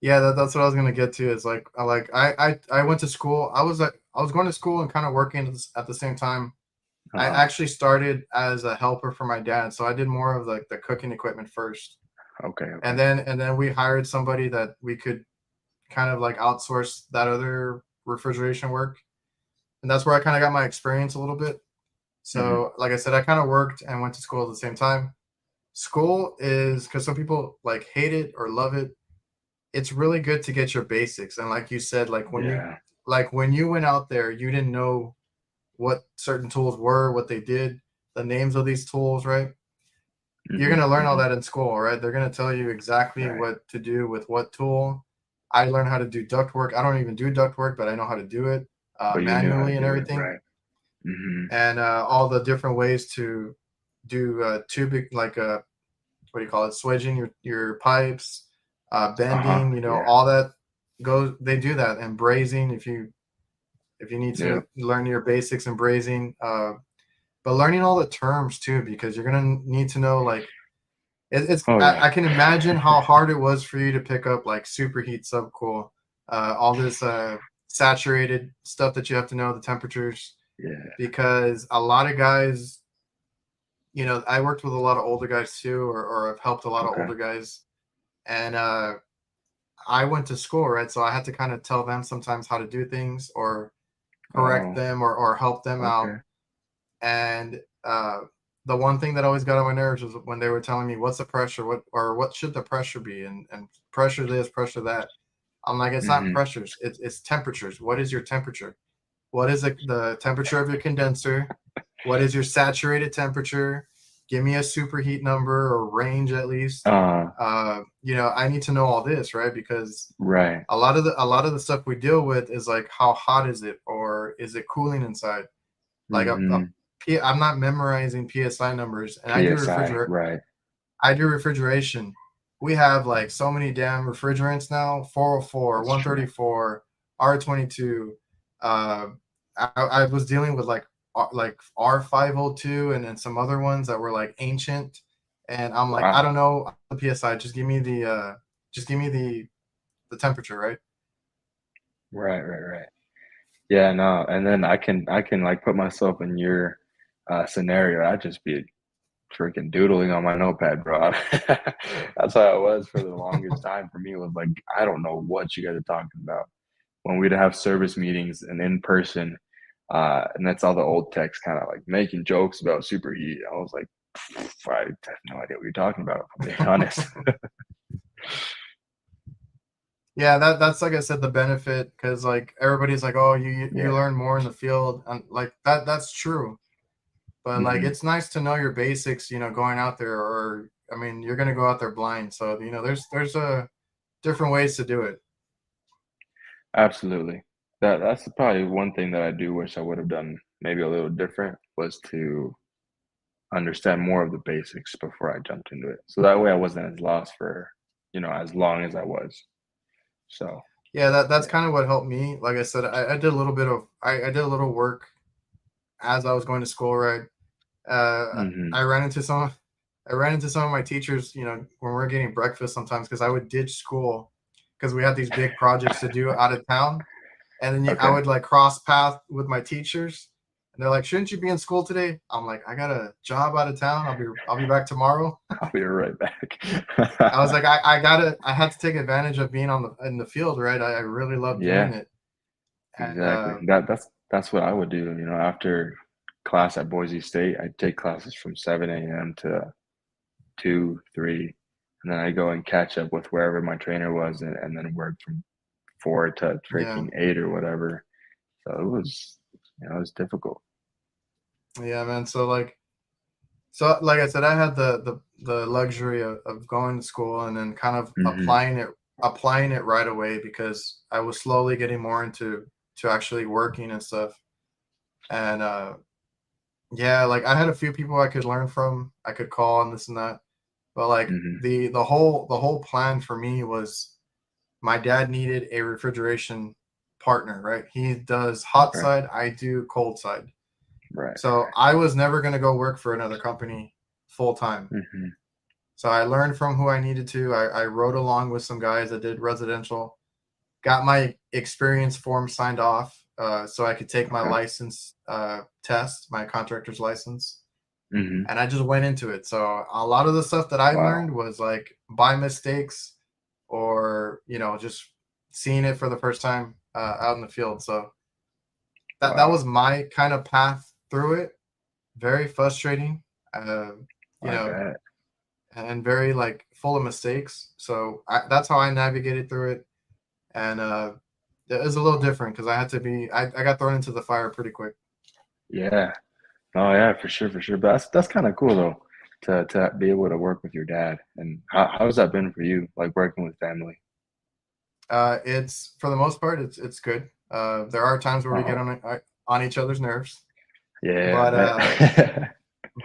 Yeah, that's what I was gonna get to. Is like I went to school. I was going to school and kind of working at the same time. I Uh-huh. actually started as a helper for my dad, so I did more of like the cooking equipment first, Okay, and okay. then we hired somebody that we could kind of like outsource that other refrigeration work, and that's where I kind of got my experience a little bit. Hmm. So, like I said, I kind of worked and went to school at the same time. School is, because some people like hate it or love it, it's really good to get your basics. And like you said, Yeah. like when you went out there, you didn't know what certain tools were, what they did, the names of these tools, right? You're Hmm. going to learn all Hmm. that in school, right? They're going to tell you exactly Right. what to do with what tool. I learned how to do duct work. I don't even do duct work, but I know how to do it But you knew how to manually and do it, everything, right? Hmm. and all the different ways to do tubing, like what do you call it, swedging your pipes, Uh-huh. bending, Yeah. all that goes. They do that, and brazing. If you if you need to learn your basics in brazing, but learning all the terms too, because you're gonna need to know like I can imagine how hard it was for you to pick up like superheat, subcool, all this saturated stuff that you have to know the temperatures. Yeah. Because a lot of guys, you know, I worked with a lot of older guys too, or I've helped a lot of older guys, and I went to school, right? So I had to kind of tell them sometimes how to do things or correct them or help them out. And the one thing that always got on my nerves was when they were telling me what's the pressure, what should the pressure be, and pressure this, pressure that. I'm like, it's not pressures, it's temperatures. What is your temperature? What is the temperature of your condenser? What is your saturated temperature? Give me a superheat number or range at least. You know, I need to know all this, right? Because a lot of the stuff we deal with is like, how hot is it, or is it cooling inside? Like I'm not memorizing PSI numbers, and I do refrigeration. We have like so many damn refrigerants now: 404, 134, R22. I was dealing with like R502 and then some other ones that were like ancient, and I'm like, I don't know the PSI. Just give me the temperature, right? Right. Yeah, no, and then I can like put myself in your scenario. I'd just be freaking doodling on my notepad, bro. That's how it was for the longest time for me. It was like, I don't know what you guys are talking about. When we'd have service meetings and in person, and that's all the old techs kind of like making jokes about superheat. I was like, I have no idea what you're talking about, to be honest. Yeah, that's like I said, the benefit, because like everybody's like, oh, you learn more in the field, and like that's true. But like, it's nice to know your basics, you know, going out there, or I mean, you're gonna go out there blind, so you know, there's different ways to do it. Absolutely. That's probably one thing that I do wish I would have done maybe a little different, was to understand more of the basics before I jumped into it. So that way I wasn't as lost for, you know, as long as I was. So yeah, that's kind of what helped me. Like I said, I did a little bit of I did a little work as I was going to school, right? I ran into some of my teachers, you know, when we are getting breakfast sometimes, because I would ditch school because we had these big projects to do out of town, and then I would like cross path with my teachers, and they're like, "Shouldn't you be in school today?" I'm like, "I got a job out of town. I'll be back tomorrow." I'll be right back. I was like, I had to take advantage of being in the field, right? I really love doing it. And, exactly. That's what I would do. You know, after class at Boise State, I'd take classes from 7 a.m. to 2, 3, and then I go and catch up with wherever my trainer was, and then work from 4 to freaking 8 or whatever. So it was, you know, it was difficult. Yeah, man. So like I said, I had the luxury of going to school and then kind of applying it right away, because I was slowly getting more into actually working and stuff. And yeah, like I had a few people I could learn from, I could call and this and that. But like the whole plan for me was, my dad needed a refrigeration partner, right? He does hot side, I do cold side. Right. So I was never going to go work for another company full time. So I learned from who I needed to. I rode along with some guys that did residential, got my experience form signed off, so I could take my license test, my contractor's license. And I just went into it. So a lot of the stuff that I learned was like by mistakes, or, you know, just seeing it for the first time out in the field. So that was my kind of path through it. Very frustrating, you know, and very like full of mistakes. So that's how I navigated through it. And it was a little different because I got thrown into the fire pretty quick. Yeah. Oh yeah, for sure. But that's kind of cool though, to be able to work with your dad. And how's that been for you, like working with family? It's, for the most part, it's good. There are times where we get on each other's nerves. Yeah.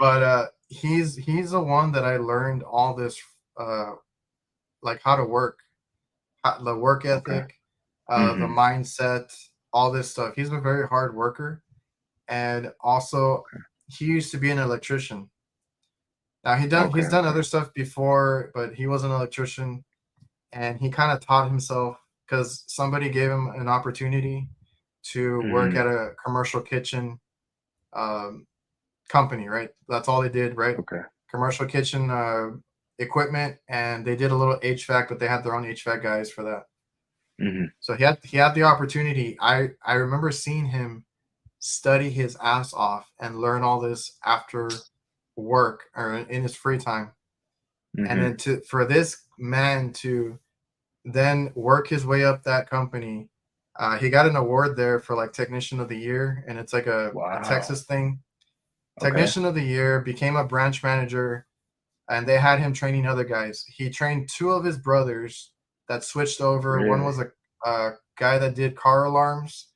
But he's the one that I learned all this, like how to work, the work ethic, the mindset, all this stuff. He's a very hard worker, and also he used to be an electrician. Now Okay. he's done other stuff before, but he was an electrician, and he kind of taught himself because somebody gave him an opportunity to work Mm-hmm. at a commercial kitchen um, company, right? That's all they did, right? Okay. Commercial kitchen equipment, and they did a little HVAC, but they had their own HVAC guys for that. Mm-hmm. So he had the opportunity. I remember seeing him study his ass off and learn all this after work or in his free time, and Mm-hmm. then to for this man to then work his way up that company. He got an award there for like technician of the year, and it's like a Wow. Texas thing. Okay. Technician of the year, became a branch manager, and they had him training other guys. He trained two of his brothers that switched over. One Really? was a guy that did car alarms.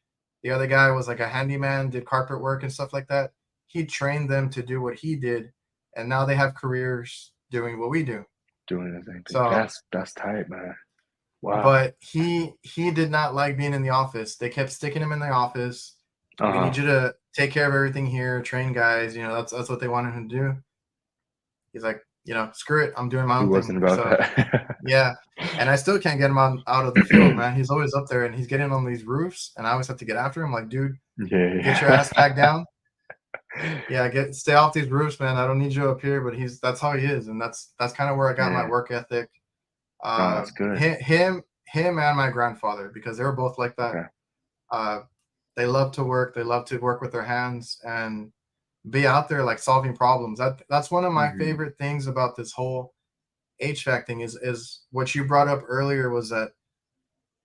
The other guy was like a handyman, did carpet work and stuff like that. He trained them to do what he did, and now they have careers doing what we do. Doing the same thing. So, That's tight, man. Wow. but he did not like being in the office. They kept sticking him in the office. We Uh-huh. need you to take care of everything here, train guys. That's what they wanted him to do. He's like, screw it, I'm doing my He own thing. wasn't about So that. yeah, and I still can't get him out of the field, man. He's always up there, and he's getting on these roofs, and I always have to get after him. Like, dude, get your ass Yeah. back down. Yeah, stay off these roofs, man. I don't need you up here. But that's how he is, and that's kind of where I got my Yeah. work ethic. No, that's good. Him and my grandfather, because they were both like that. Okay. Uh, they love to work. They love to work with their hands and be out there like solving problems. That's one of my Mm-hmm. favorite things about this whole HVAC thing is what you brought up earlier was that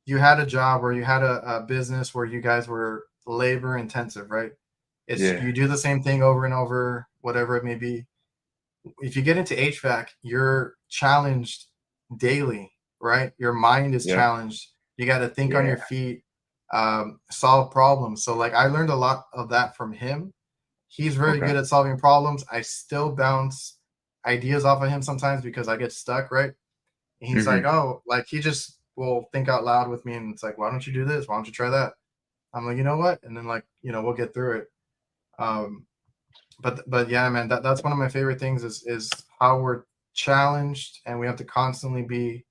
you had a job or you had a business where you guys were labor intensive, right? It's Yeah. you do the same thing over and over, whatever it may be. If you get into HVAC, you're challenged daily, right? Your mind is Yep. challenged. You got to think on Yeah. your feet, solve problems. So like I learned a lot of that from him. He's very Okay. good at solving problems. I still bounce ideas off of him sometimes because I get stuck, right? And he's like, Mm-hmm. oh, like he just will think out loud with me, and it's like, why don't you do this? Why don't you try that? I'm like, you know what? And then like, we'll get through it. Um, but yeah, man, that's one of my favorite things is how we're challenged and we have to constantly be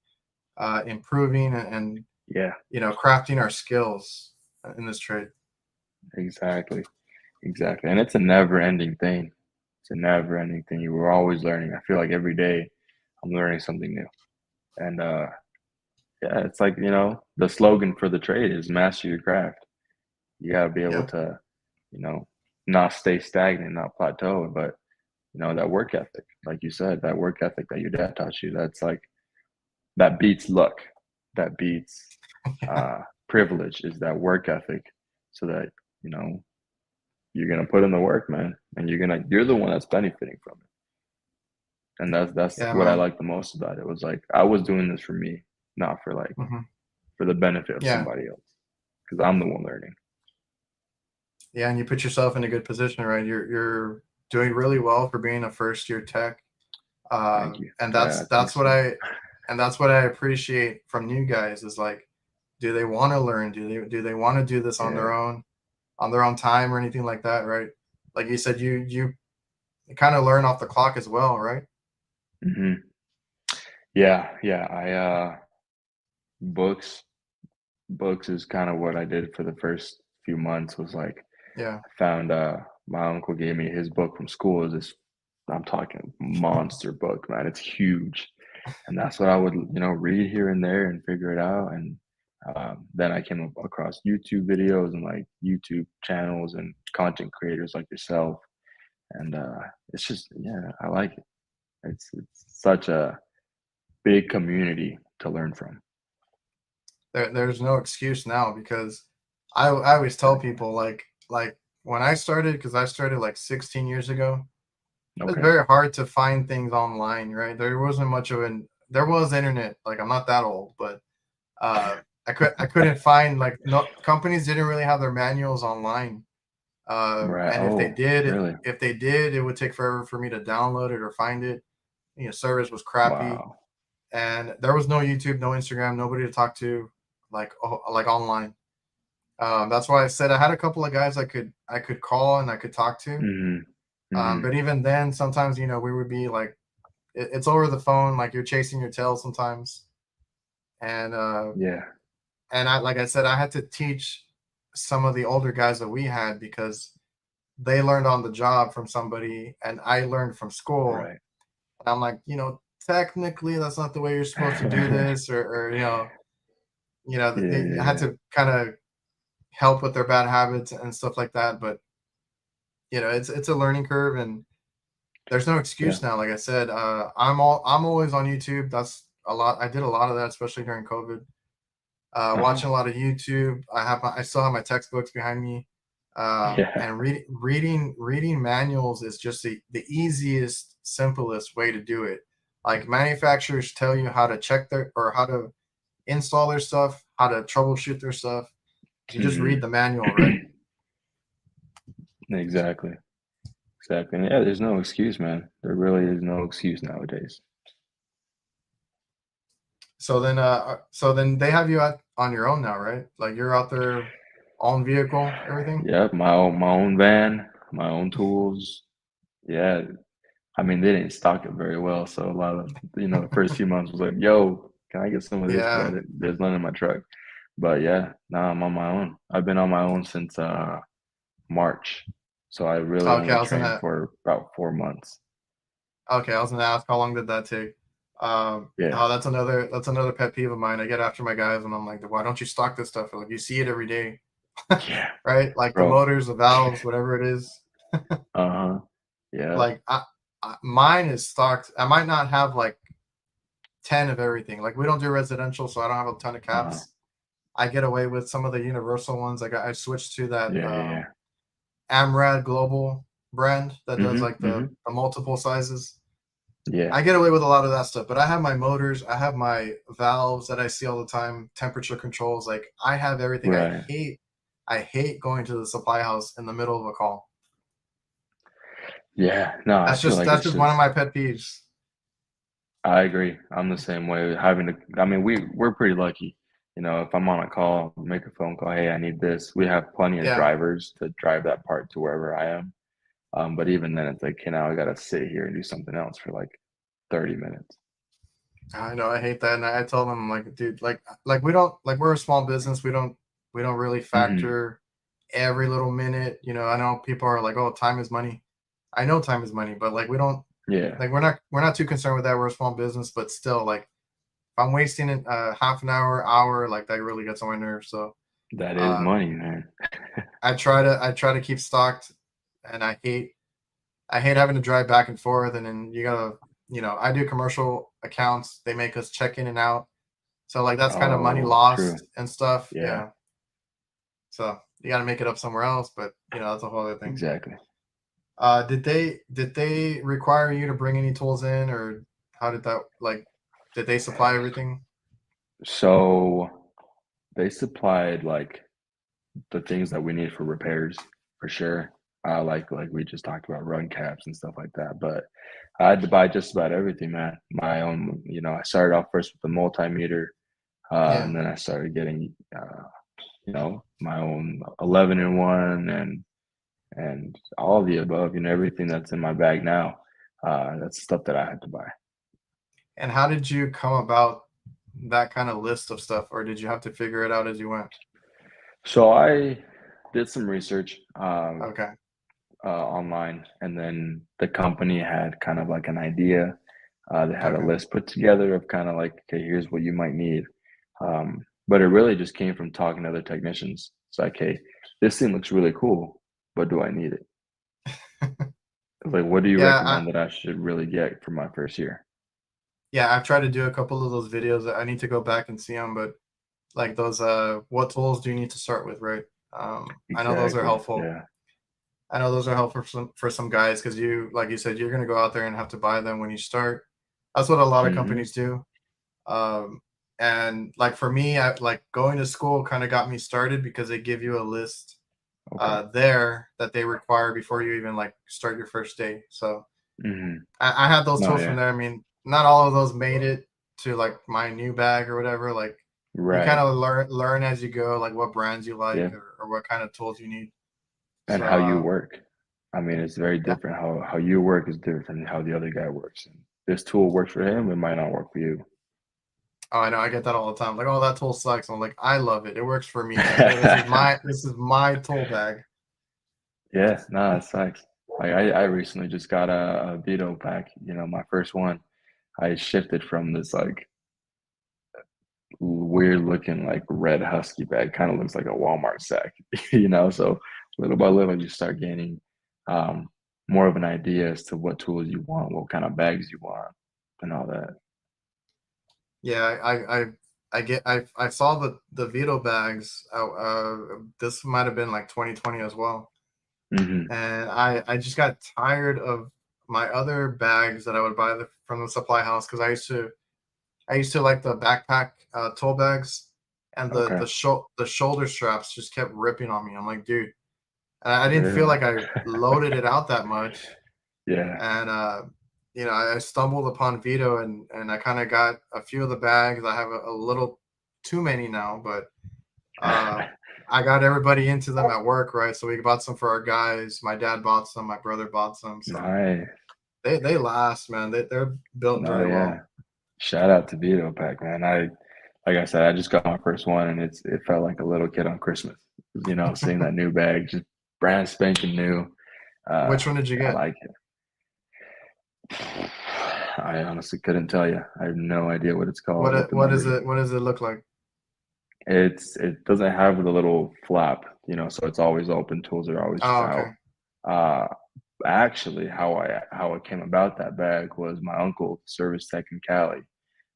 improving and Yeah. crafting our skills in this trade. Exactly. Exactly. And it's a never-ending thing. It's a never-ending thing. You were always learning. I feel like every day I'm learning something new. And yeah, it's like, the slogan for the trade is master your craft. You got to be able Yeah, to, you know, not stay stagnant, not plateau, but that work ethic, like you said, that work ethic that your dad taught you, that's like that beats luck, that beats privilege is that work ethic, so that you know you're gonna put in the work, man, and you're the one that's benefiting from it, and that's yeah, what I man. like the most about it. Was like I was doing this for me, not for like Hmm. for the benefit of Yeah, somebody else, because I'm the one learning. yeah, and you put yourself in a good position, right? You're doing really well for being a first year tech, Thank you. and Yeah, I think that's what so. I appreciate from new guys is like, do they want to learn? Do they want to do this Yeah. on their own time or anything like that, right? Like you said, you kind of learn off the clock as well, right? Hmm. Yeah, yeah. Books books is kind of what I did for the first few months. Was like Yeah, I found my uncle gave me his book from school. Is this I'm talking monster book, man. It's huge, and that's what I would read here and there and figure it out. And then I came across YouTube videos and like YouTube channels and content creators like yourself, and it's just yeah, I like it. It's such a big community to learn from. there's no excuse now because I always tell Exactly. people like when I started, because I started like 16 years ago. It's Okay. very hard to find things online, right? There wasn't much of an there was internet. Like I'm not that old, but I couldn't find like no companies didn't really have their manuals online. Right. And Oh, really? if they did, it would take forever for me to download it or find it. Service was crappy, Wow. and there was no YouTube, no Instagram, nobody to talk to, like online. That's why I said I had a couple of guys I could call and I could talk to. But even then, sometimes, we would be like, it's over the phone, like you're chasing your tail sometimes. And Yeah. and like I said, I had to teach some of the older guys that we had because they learned on the job from somebody, and I learned from school. Right. And I'm like, technically that's not the way you're supposed to do this, or I had to kind of help with their bad habits and stuff like that. But it's a learning curve, and there's no excuse now. Like I said, I'm always on YouTube. That's a lot. I did a lot of that, especially during COVID. Watching a lot of YouTube. I still have my textbooks behind me. And reading manuals is just the easiest, simplest way to do it. Like, manufacturers tell you how to check how to install their stuff, how to troubleshoot their stuff. You just read the manual, right? Exactly. And yeah, there's no excuse, man. There really is no excuse nowadays. So then they have you out on your own now, right? Like, you're out there, own vehicle, everything. Yep, my own van, my own tools. Yeah, I mean, they didn't stock it very well, so a lot of the first few months was like, "Yo, can I get some of this?" Yeah. But there's none in my truck. But yeah, now I'm on my own. I've been on my own since March, so I really Okay, only trained for about 4 months. Okay, I was gonna ask, how long did that take? Yeah. Oh, that's another pet peeve of mine. I get after my guys and I'm like, why don't you stock this stuff? Like, you see it every day. Yeah. Right? Like, Bro. the motors, the valves, whatever it is. Yeah. Like, mine is stocked. I might not have like 10 of everything. Like, we don't do residential, so I don't have a ton of caps. I get away with some of the universal ones. Like, I switched to that Amrad Global brand that does like the multiple sizes. Yeah. I get away with a lot of that stuff, but I have my motors, I have my valves that I see all the time, temperature controls. Like, I have everything. Right. I hate going to the supply house in the middle of a call. Yeah. No, That's just one of my pet peeves. I agree. I'm the same way. We're pretty lucky. If I'm on a call, make a phone call, hey, I need this. We have plenty of drivers to drive that part to wherever I am. But even then, it's like, now I gotta sit here and do something else for like 30 minutes. I know, I hate that, and I tell them, like, dude, like we don't, like, we're a small business. We don't really factor every little minute. I know people are like, oh, time is money. I know time is money, but like, we don't. Yeah. Like, we're not too concerned with that. We're a small business, but still, like, if I'm wasting it half an hour, like, that really gets on my nerves. So that is money, man. I try to keep stocked, and I hate having to drive back and forth, and then you gotta, I do commercial accounts. They make us check in and out, so like, that's kind of money lost and stuff. Yeah. So you got to make it up somewhere else, but that's a whole other thing. Exactly. Did they require you to bring any tools in, or how did that, like, did they supply everything? So they supplied like the things that we need for repairs for sure. Like we just talked about, run caps and stuff like that. But I had to buy just about everything, man. My own, I started off first with the multimeter, and then I started getting, my own 11-in-1 and all of the above. Everything that's in my bag now. That's stuff that I had to buy. And how did you come about that kind of list of stuff, or did you have to figure it out as you went? So I did some research online, and then the company had kind of like an idea. They had a list put together of kind of like, okay, here's what you might need. But it really just came from talking to other technicians. It's like, hey, this thing looks really cool, but do I need it? Like, what do you recommend that I should really get for my first year? Yeah, I've tried to do a couple of those videos. I need to go back and see them, but like those, what tools do you need to start with, right? I know those are helpful. Yeah. I know those are helpful for some guys, because like you said, you're going to go out there and have to buy them when you start. That's what a lot of companies do. And like, for me, like, going to school kind of got me started, because they give you a list there that they require before you even like start your first day. So I had those tools from there. I mean, not all of those made it to like my new bag or whatever. Like, you kind of learn as you go, like what brands you like, or or what kind of tools you need. And So how you work. I mean, it's very yeah. different. How you work is different than how the other guy works. And this tool works for him, it might not work for you. Oh, I know. I get that all the time. Like, oh, that tool sucks. I'm like, I love it. It works for me. This is my tool bag. Yeah, no, it sucks. Like I recently just got a Vito pack, my first one. I shifted from this like weird looking like red husky bag, kind of looks like a Walmart sack, so little by little you start gaining um more of an idea as to what tools you want, what kind of bags you want, and all that. Yeah, I saw the Vito bags. This might have been like 2020 as well, Hmm. and I just got tired of my other bags that I would buy from the supply house because I used to like the backpack tool bags, and the Okay. the, sho- the shoulder straps just kept ripping on me. I'm like, dude, and I didn't feel Really? like I loaded it out that much. Yeah. And I stumbled upon Vito, and I kind of got a few of the bags. I have a little too many now, but uh, I got everybody into them at work, right? So we bought some for our guys. My dad bought some. My brother bought some. So Nice. they last, man. They're built No, very yeah. well. Shout out to Vito Pack, man. Like I said, I just got my first one, and it felt like a little kid on Christmas. Seeing that new bag, just brand spanking new. Which one did you I get? like it. I honestly couldn't tell you. I have no idea what it's called, what the What is numbers it? are. What does it look like? It doesn't have the little flap, so it's always open. Tools are always just Oh, out. okay. Uh, Actually, how it came about that bag was my uncle, service tech in Cali.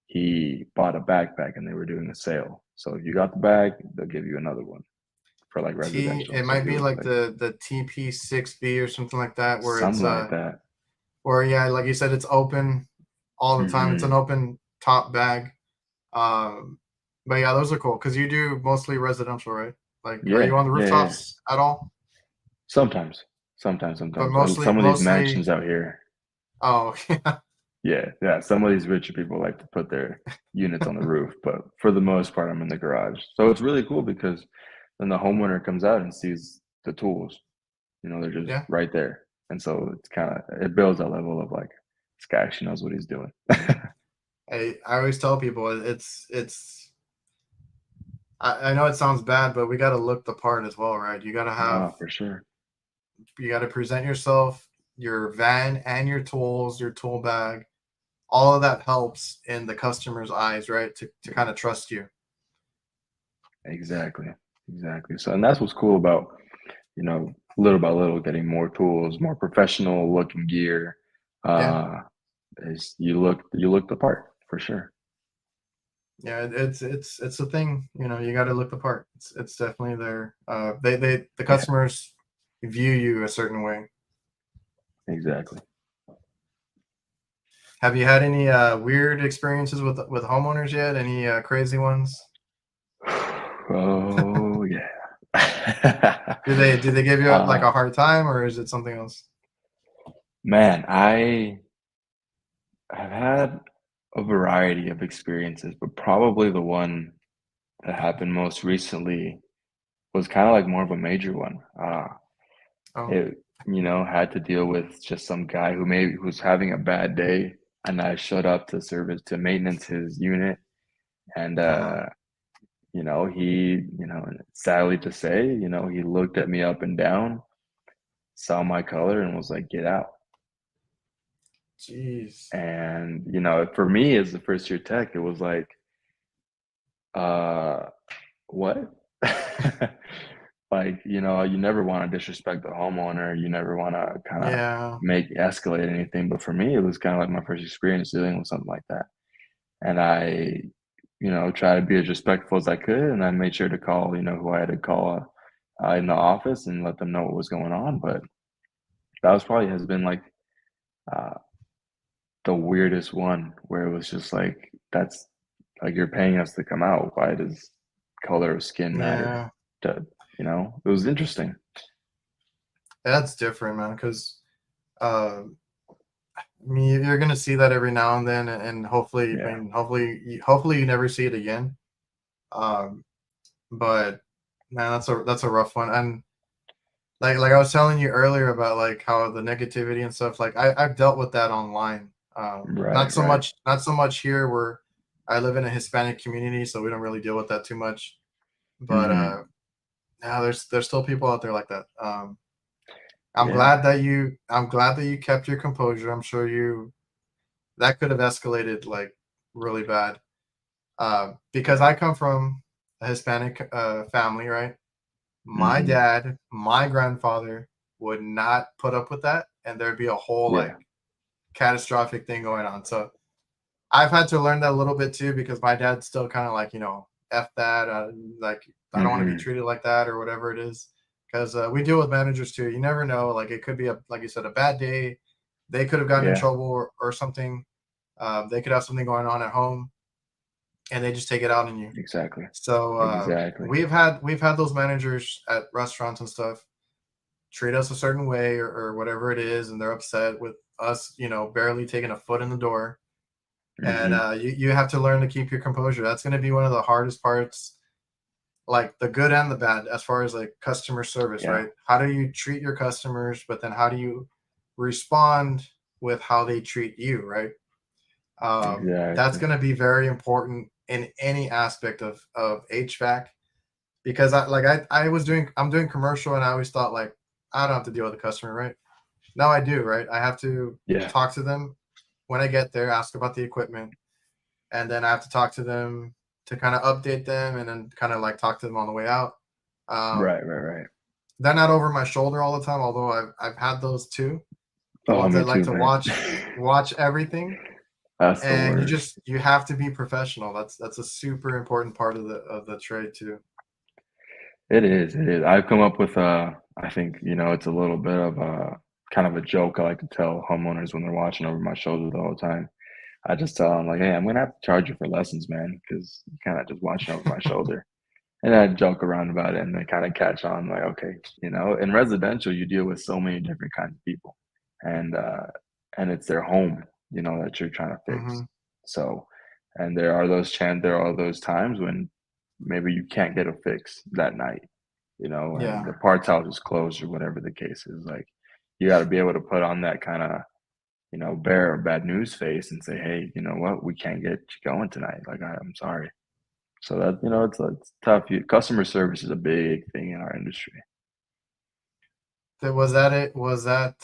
He bought a backpack and they were doing a sale. So if you got the bag, they'll give you another one for like residential. It So if might you be look like like the TP6B or something like that, where it's something like that. or yeah, like you said, it's open all the time. It's an Hmm. open top bag. Um, but yeah, those are cool because you do mostly residential, right? Like, are Yeah, you on the yeah, yeah. rooftops at all? Sometimes, But sometimes. mostly, Some of these mostly. mansions out here, Oh, yeah. yeah, yeah. Some of these richer people like to put their units on the roof, but for the most part, I'm in the garage. So it's really cool because then the homeowner comes out and sees the tools. They're just Yeah. right there, and so it builds a level of like this guy actually knows what he's doing. I always tell people it's. I know it sounds bad, but we got to look the part as well, right? No, for sure. You got to present yourself, your van and your tools, your tool bag. All of that helps in the customer's eyes, right? To kind of trust you. Exactly. Exactly. So, and that's what's cool about, little by little getting more tools, more professional looking gear. Yeah. Uh, is you look the part for sure. Yeah, it's a thing. You got to look the part. It's definitely there. The Yeah, customers view you a certain way. exactly. Have you had any weird experiences with homeowners yet? Any crazy ones? Oh yeah. Do they give you like uh, a hard time, or is it something else? Man, I have had a variety of experiences, but probably the one that happened most recently was kind of like more of a major one. Oh, It, had to deal with just some guy who maybe was having a bad day, and I showed up to maintenance his unit, and uh-huh. he, sadly to say, he looked at me up and down, saw my color, and was like, "Get out." Jeez. And for me as the first year tech, it was like, uh, what? Like, you never want to disrespect the homeowner. You never want to kind of Yeah. make escalate anything. But for me, it was kind of like my first experience dealing with something like that. And I, try to be as respectful as I could. And I made sure to call, who I had to call in the office and let them know what was going on. But that was probably has been like uh, the weirdest one where it was just like, that's like, you're paying us to come out. Why does color of skin matter? Yeah. It was interesting. That's different, man. Because uh, I mean, you're gonna see that every now and then, and hopefully, Yeah. hopefully you never see it again. Um, but Man, that's a rough one. And like I was telling you earlier about like how the negativity and stuff, like I've dealt with that online. Right, right. Not so much here where I live in a Hispanic community, so we don't really deal with that too much. But Hmm. yeah, there's still people out there like that. Yeah, I'm glad that you kept your composure. I'm sure you that could have escalated like really bad. Because I come from a Hispanic family, right? My hmm, dad, my grandfather would not put up with that, and there'd be a whole like yeah, catastrophic thing going on. So I've had to learn that a little bit too because my dad's still kind of like, F that, like I don't want to be hmm, treated like that or whatever it is. Because we deal with managers too. You never know. Like it could be like you said, a bad day. They could have gotten in yeah. trouble or something. They could have something going on at home, and they just take it out on you. Exactly, So exactly. we've had those managers at restaurants and stuff treat us a certain way or whatever it is, and they're upset with us, barely taking a foot in the door. And Hmm. you have to learn to keep your composure. That's going to be one of the hardest parts, like the good and the bad, as far as like customer service, Yeah, right? How do you treat your customers, but then how do you respond with how they treat you, right? That's exactly. going to be very important in any aspect of HVAC because I'm doing commercial and I always thought like I don't have to deal with the customer, right? No, I do, right? I have to Yeah, talk to them when I get there, ask about the equipment, and then I have to talk to them to kind of update them and then kind of like talk to them on the way out. Um, right, right, right. they're not over my shoulder all the time, although I've had those too. The Oh, ones me that like too, to man. watch everything, That's the and worst. you have to be professional. That's a super important part of the trade too. It is. It is. I've come up with I think, it's a little bit of a kind of a joke I like to tell homeowners when they're watching over my shoulder the whole time. I just tell them like, "Hey, I'm gonna have to charge you for lessons, man, because you kind of just watching over my shoulder." And I joke around about it, and they kind of catch on, like, okay, in residential, you deal with so many different kinds of people, and it's their home, that you're trying to fix. Hmm. So, and there are those times when maybe you can't get a fix that night, and Yeah, the parts house is closed or whatever the case is. Like, you got to be able to put on that kind of bear a bad news face and say, hey, you know what, we can't get you going tonight. Like, I'm sorry. So that it's tough. Customer service is a big thing in our industry. that was that. It was that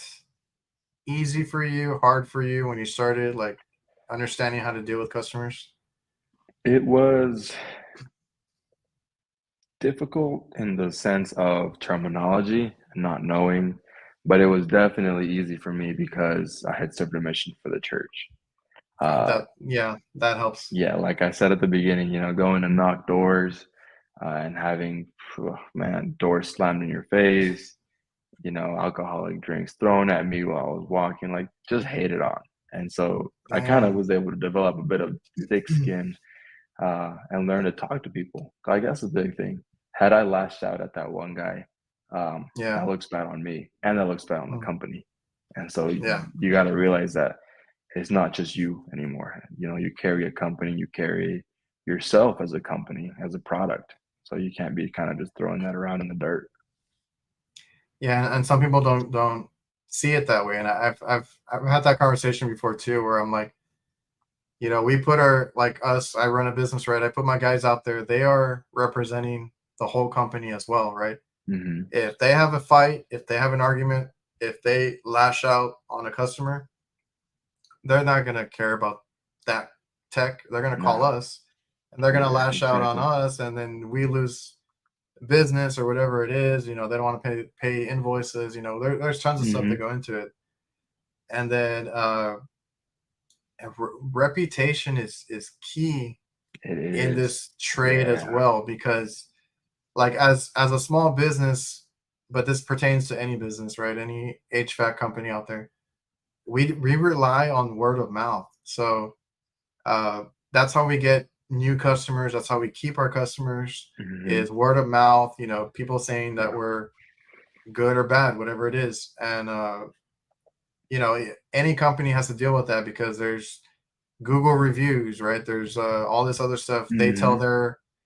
easy for you, hard for you when you started, like understanding how to deal with customers? It was difficult in the sense of terminology and not knowing, but it was definitely easy for me because I had served a mission for the church. Uh, Yeah, that helps. yeah, like I said at the beginning, going to knock doors and having, man, doors slammed in your face, alcoholic drinks thrown at me while I was walking, like just hate it on. And so I kind of Damn. was able to develop a bit of thick skin and learn to talk to people. I guess the big thing. Had I lashed out at that one guy, Yeah. that looks bad on me and that looks bad on the Mm. company. And so Yeah. you got to realize that it's not just you anymore. You carry a company, you carry yourself as a company, as a product. So you can't be kind of just throwing that around in the dirt. Yeah, and some people don't see it that way. And I've had that conversation before too, where I'm like, we put our like us. I run a business, right? I put my guys out there. They are representing the whole company as well, right? Hmm. If they have a fight, if they have an argument, if they lash out on a customer, they're not gonna care about that tech. They're gonna call No. us, and they're gonna Yeah, lash out on exactly. us, and then we lose business or whatever it is. They don't want to pay invoices. There's tons of stuff that Hmm. go into it, and then reputation is key It in is. this trade as Yeah. well because like as a small business, but this pertains to any business, right? Any HVAC company out there, we rely on word of mouth. So uh, that's how we get new customers. That's how we keep our customers Hmm. is word of mouth. People saying that we're good or bad, whatever it is. And any company has to deal with that because there's Google reviews, right? There's all this other stuff. They tell Hmm.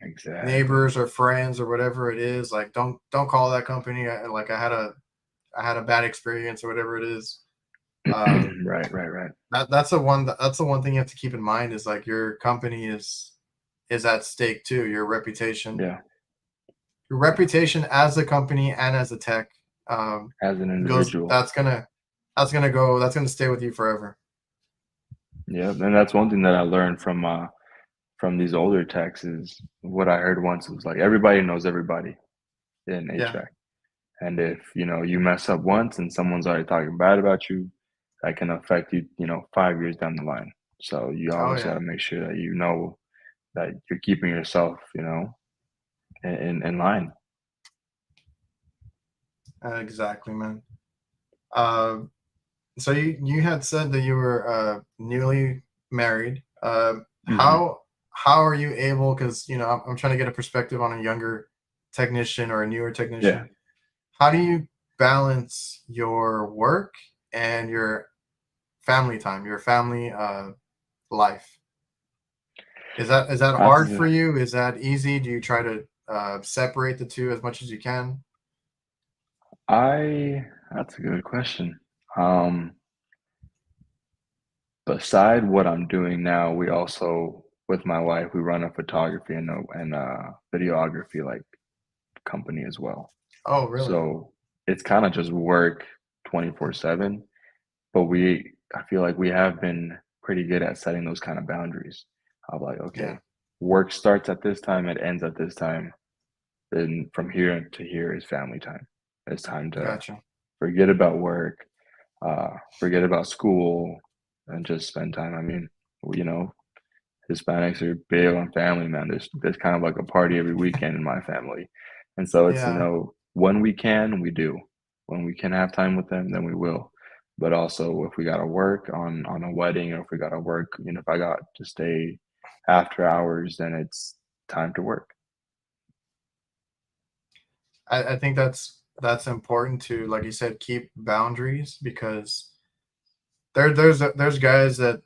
Exactly. neighbors or friends or whatever it is. Like, don't call that company. I had a bad experience or whatever it is. Right. That's the one thing you have to keep in mind is like your company is at stake too. Yeah. Your reputation as a company and as a tech, As an goes. individual. That's gonna stay with you forever. Yeah. And that's one thing that I learned from these older techs is what I heard once was like everybody knows everybody in Yeah. HVAC. And if, you mess up once and someone's already talking bad about you, that can affect you, 5 years down the line. So you Oh always got yeah. to make sure that you know that you're keeping yourself, in line. Exactly, man. Uh, so you had said that you were newly married. Hmm. How are you able? Because I'm trying to get a perspective on a younger technician or a newer Yeah. technician. How do you balance your work and your family time, your family life? Is that That's hard a, for you? Is that easy? Do you try to separate the two as much as you can? that's a good question. Um, Beside what I'm doing now, we also, with my wife, we run a photography and videography like company as well. Oh, really? So it's kind of just work 24/7, but I feel like we have been pretty good at setting those kind of boundaries. Of like, Yeah, okay, work starts at this time, it ends at this time. Then from here to here is family time. It's time to gotcha. forget about work, forget about school, and just spend time. I mean, you know, Hispanics are big on family, man. There's kind of like a party every weekend in my family. And so it's, Yeah, when we can, we do. When we can have time with them, then we will. But also if we gotta work on a wedding or if we gotta work, if I got to stay after hours, then it's time to work. I think that's important to, like you said, keep boundaries because there's guys that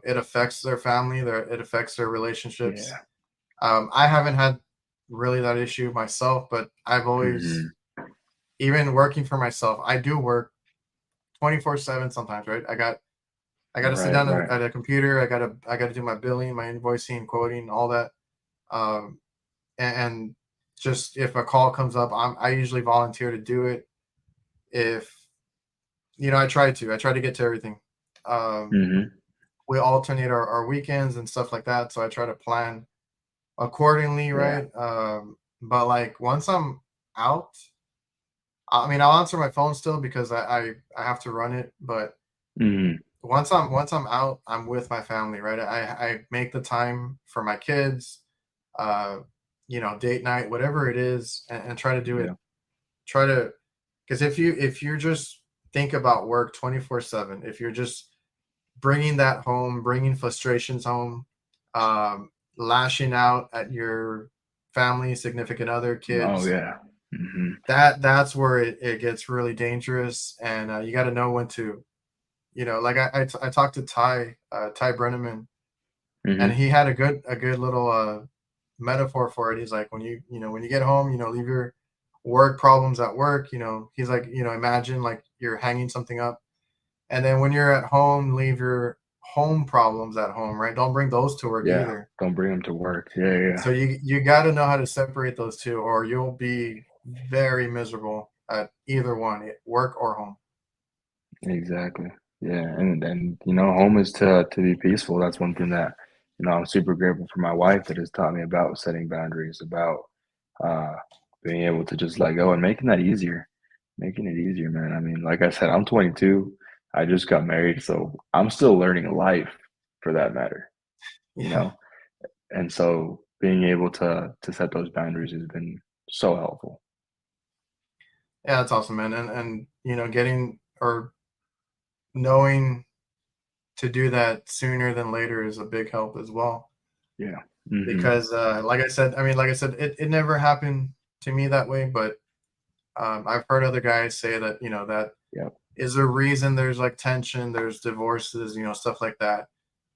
it affects their family, it affects their relationships. Yeah. I haven't had really that issue myself, but I've always, Hmm. even working for myself, I do work 24/7 sometimes, right? I got to sit Right, down right. at a computer. I got to do my billing, my invoicing, quoting, all that. Um, and just if a call comes up, I usually volunteer to do it. If I try to get to everything. Um, Hmm. we alternate our weekends and stuff like that, so I try to plan accordingly, Yeah. right? But like once I'm out, I mean, I'll answer my phone still because I have to run it, but Hmm. once I'm out, I'm with my family, right? I make the time for my kids, uh, date night, whatever it is, and try to do it. Yeah. Try to, because if you just think about work 24/7, if you're just bringing that home, bringing frustrations home, lashing out at your family, significant other, Oh kids, yeah. Hmm. that's where it gets really dangerous, and you got to know when to, like I talked to Ty Brenneman, and Hmm. he had a good little metaphor for it. He's like, when you get home, leave your work problems at work. He's like, imagine like you're hanging something up, and then when you're at home, leave your home problems at home, right? Don't bring those to work Yeah. either. Don't bring them to work. Yeah, yeah. So you got to know how to separate those two, or you'll be very miserable at either one, work or home. Exactly. Yeah, and home is to be peaceful. That's one thing that, I'm super grateful for my wife that has taught me about setting boundaries, about uh being able to just let go and making that easier. Making it easier, man. I mean, like I said, I'm 22. I just got married, so I'm still learning life for that matter, you Yeah, know? And so being able to set those boundaries has been so helpful. yeah, that's awesome, man. And getting or knowing to do that sooner than later is a big help as well. Yeah. Hmm. Because like I said, it never happened to me that way, but I've heard other guys say that that Yep. is a reason there's like tension, there's divorces, stuff like that.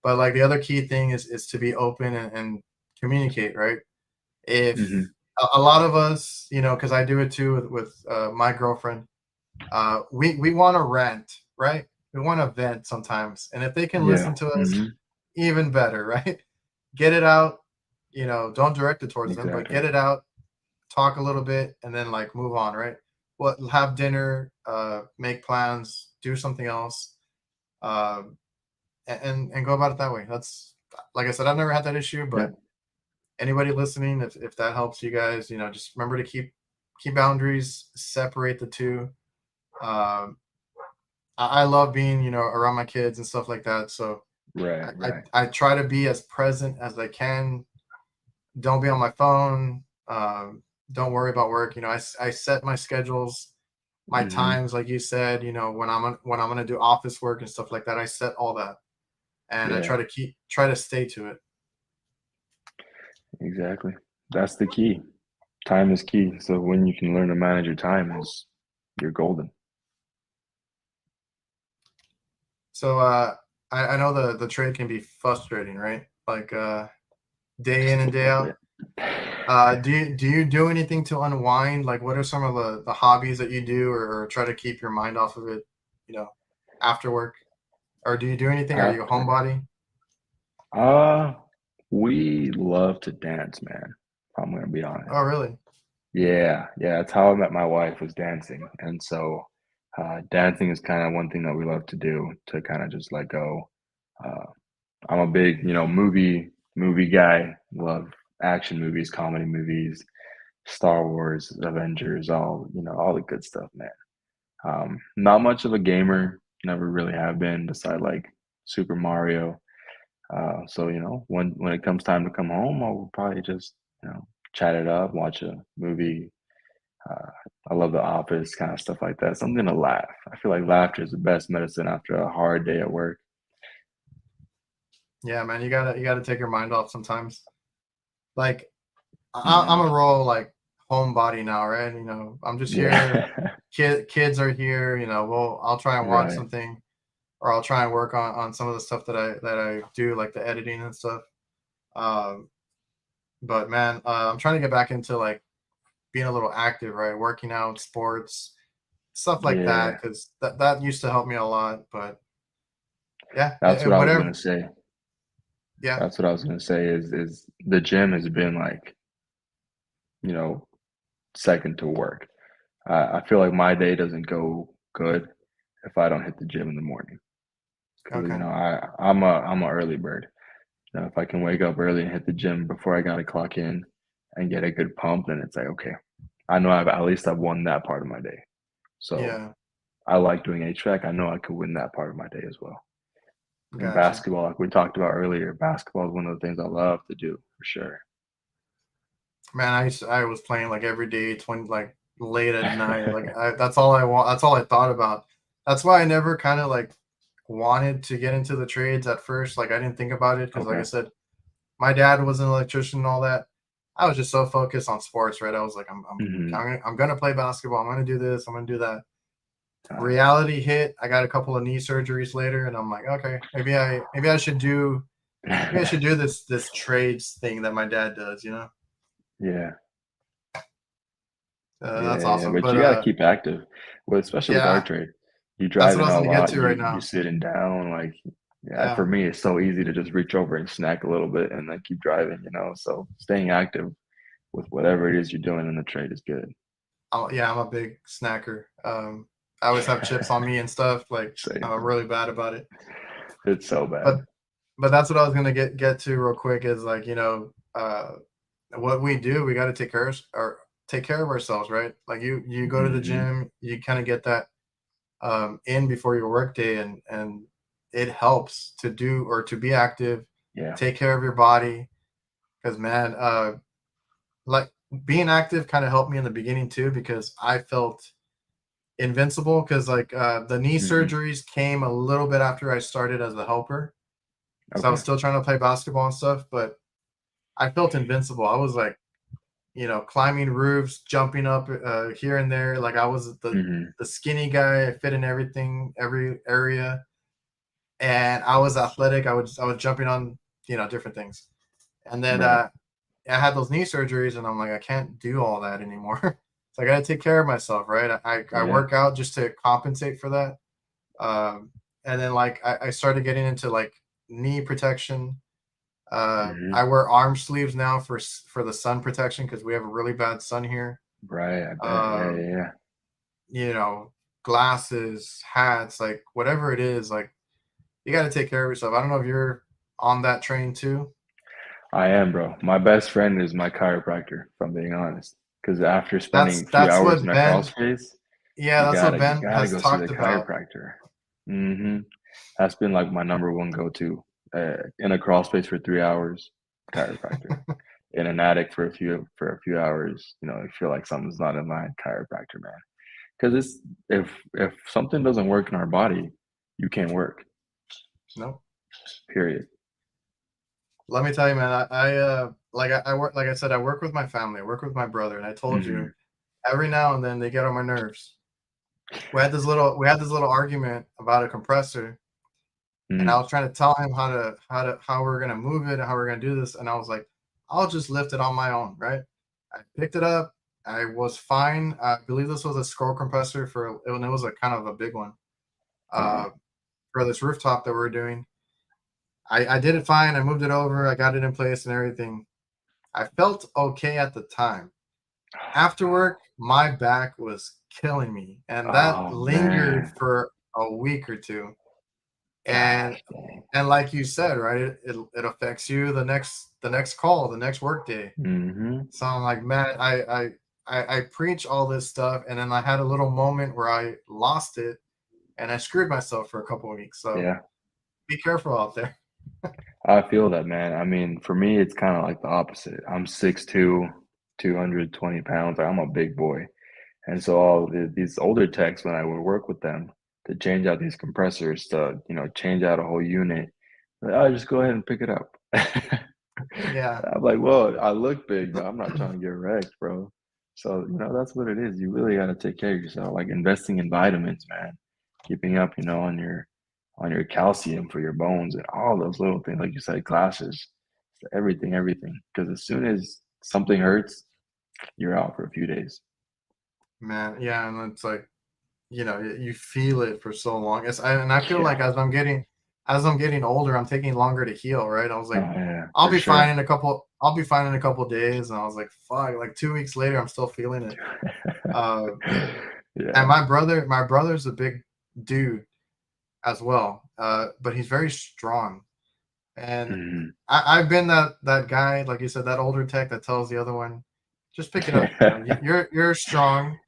But like the other key thing is to be open and communicate, right? If Hmm. a lot of us, because I do it too with my girlfriend, we want to rant, right? We want to vent sometimes, and if they can Yeah. listen to us, Hmm. even better, right? Get it out, don't direct it towards them, but Exactly. get it out, talk a little bit, and then like move on, right? What Have dinner, make plans, do something else, um, and go about it that way. That's like I said, I've never had that issue, Yeah. but anybody listening, if that helps you guys, just remember to keep boundaries, separate the two. Um, I love being, around my kids and stuff like that. So Right. I, Right. I, I try to be as present as I can. Don't be on my phone. Don't worry about work. I set my schedules, my Hmm. times, like you said. When I'm gonna do office work and stuff like that. I set all that, and I Yeah. try to stay to it. Exactly. That's the key. Time is key. So when you can learn to manage your time, is you're golden. So I know the trade can be frustrating, right? Like day in and day out. Do you do anything to unwind? Like, what are some of the hobbies that you do, or try to keep your mind off of it, you know, after work? Or do you do anything? Are you a After, homebody? uh, we love to dance, man. If I'm gonna be honest. Oh, really? Yeah, yeah, that's how I met my wife was dancing. And so dancing is kind of one thing that we love to do to kind of just let go. Uh, I'm a big, movie guy. Love action movies, comedy movies, Star Wars, Avengers, all the good stuff, man. Not much of a gamer, never really have been, beside like Super Mario. So when it comes time to come home, I'll probably just chat it up, watch a movie. Uh, I love The Office, kind of stuff like that. Something to laugh. I feel like laughter is the best medicine after a hard day at work. Yeah, man. You gotta take your mind off sometimes. Like I'm Yeah, a role like homebody now, right? I'm just here. yeah, Kids are here. Well, I'll try and watch right. something, or I'll try and work on some of the stuff that I do, like the editing and stuff. Um, but man, I'm trying to get back into like being a little active, right? Working out, sports, stuff like that, Yeah, because that used to help me a lot. But yeah, that's what I was whatever. gonna say. Yeah, That's what I was gonna say is the gym has been like, you know, second to work. I feel like my day doesn't go good if I don't hit the gym in the morning because okay, I'm a early bird. If I can wake up early and hit the gym before I gotta clock in and get a good pump, then it's like, okay, I know I've won that part of my day. So yeah, I like doing HVAC. I know I could win that part of my day as well. And gotcha. basketball, like we talked about earlier, basketball is one of the things I love to do for sure. Man, I was playing like every day, 20 like late at night. Like that's all I want. That's all I thought about. That's why I never kind of like wanted to get into the trades at first. Like I didn't think about it because, like I Okay. said, my dad was an electrician and all that. I was just so focused on sports, right? I was like, Hmm. I'm gonna play basketball. I'm gonna do this. I'm gonna do that. Nice. Reality hit. I got a couple of knee surgeries later, and I'm like, okay, maybe I should do this trades thing that my dad does. Yeah. That's Yeah, yeah. awesome. But But you got to keep active, especially with our yeah, trade. You that's what I driving was a gonna get lot, to right you now. sitting down, like yeah, Yeah. for me it's so easy to just reach over and snack a little bit and then keep driving. So staying active with whatever it is you're doing in the trade is good. Yeah, I'm a big snacker. I always have chips on me and stuff. Like Same. I'm really bad about it. It's so bad. But that's what I was gonna get to real quick is like what we do. We got to take care of ourselves, right? Like you go to the Hmm. gym, you kind of get that in before your work day, and it helps to do or to be active, Yeah. take care of your body. Because man, like being active kind of helped me in the beginning too because I felt invincible because like the knee Hmm. surgeries came a little bit after I started as a helper. So I was Okay. still trying to play basketball and stuff, but I felt invincible. I was like, climbing roofs, jumping up here and there. Like I was Hmm. the skinny guy. I fit in everything, every area, and I was athletic. I was jumping on different things. And then Right. I had those knee surgeries, and I'm like, I can't do all that anymore. So I got to take care of myself, right? I Yeah. work out just to compensate for that. And then like I started getting into like knee protection. Hmm. I wear arm sleeves now for the sun protection because we have a really bad sun here. Right. I bet. Yeah. Um, Yeah. you know, glasses, hats, like whatever it is, like you got to take care of yourself. I don't know if you're on that train too. I am, bro. My best friend is my chiropractor, if I'm being honest. Because after That's spending a few that's hours what in a crawl Ben. space, Yeah, you that's what gotta you Ben gotta has go see the talked about. chiropractor. Hmm. That's been like my number one go-to. In a crawl space for 3 hours, chiropractor. In an attic for a few hours, I feel like something's not in line, chiropractor, man. Because it's if something doesn't work in our body, you can't work. No, Period. let me tell you, man. I work, like I said, I work with my family. I work with my brother, and I told you Hmm. every now and then they get on my nerves. We had this little argument about a compressor, and I Mm. was trying to tell him how we're gonna move it and how we're gonna do this, and I was like, I'll just lift it on my own, right? I picked it up. I was fine. I believe this was a scroll compressor and it was a kind of a big one Uh-huh. uh, for this rooftop that we are doing. I did it fine. I moved it over. I got it in place and everything. I felt okay at the time. After work, my back was killing me, and that Oh lingered man. for a week or two. And Gosh dang. and like you said, right, it affects you the next call, the next work day. Hmm. So I'm like, man, I preach all this stuff, and then I had a little moment where I lost it, and I screwed myself for a couple of weeks. So Yeah. be careful out there. I feel that, man. I mean, for me, it's kind of like the opposite. I'm 6'2", 220 pounds. Like, I'm a big boy. And so these older techs, when I would work with them to change out these compressors, to, change out a whole unit, like, oh, just go ahead and pick it up. Yeah, I'm like, well, I look big, but I'm not trying to get wrecked, bro. So, that's what it is. You really got to take care of yourself. Like investing in vitamins, man. Keeping up, on your calcium for your bones and all those little things, like you said, glasses, everything, everything. Because as soon as something hurts, you're out for a few days. man. Yeah, and it's like you feel it for so long. And I feel like Yeah. as I'm getting older, I'm taking longer to heal. Right? I was Oh like, yeah, I'll for be fine sure. in a couple. I'll be fine in a couple days, and I was like, fuck. Like 2 weeks later, I'm still feeling it. Uh, and Yeah. my brother's a big dude as well, but he's very strong. And Mhm. I've been that guy, like you said, that older tech that tells the other one, just pick it up. You're strong.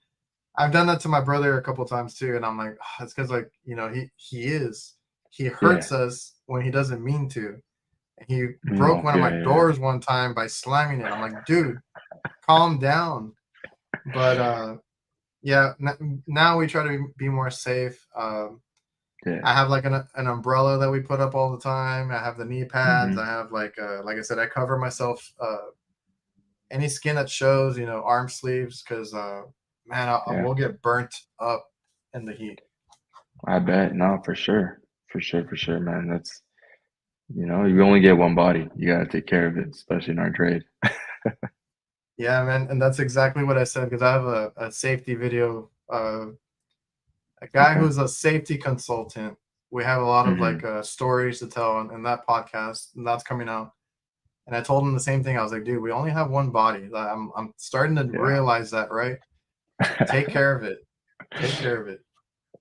I've done that to my brother a couple times too, and I'm like, "Ah, it's because like he Yeah. hurts us when he doesn't mean to. He broke No, one of yeah, my yeah, doors one time by slamming it. I'm like, dude, calm down. But yeah, now we try to be more safe. yeah. I have like an umbrella that we put up all the time. I have the knee pads. I Mhm. have like I said, I cover myself any skin that shows, arm sleeves, because man, I Yeah. will get burnt up in the heat. I bet. No, for sure. For sure, for sure, man. You only get one body. You gotta take care of it, especially in our trade. Yeah, man, and that's exactly what I said because I have a safety video. A guy Okay. who's a safety consultant. We have a lot of like Mhm. stories to tell in that podcast, and that's coming out. And I told him the same thing. I was like, dude, we only have one body. Like, I'm starting to Yeah. realize that, right? Take care of it. Take care of it.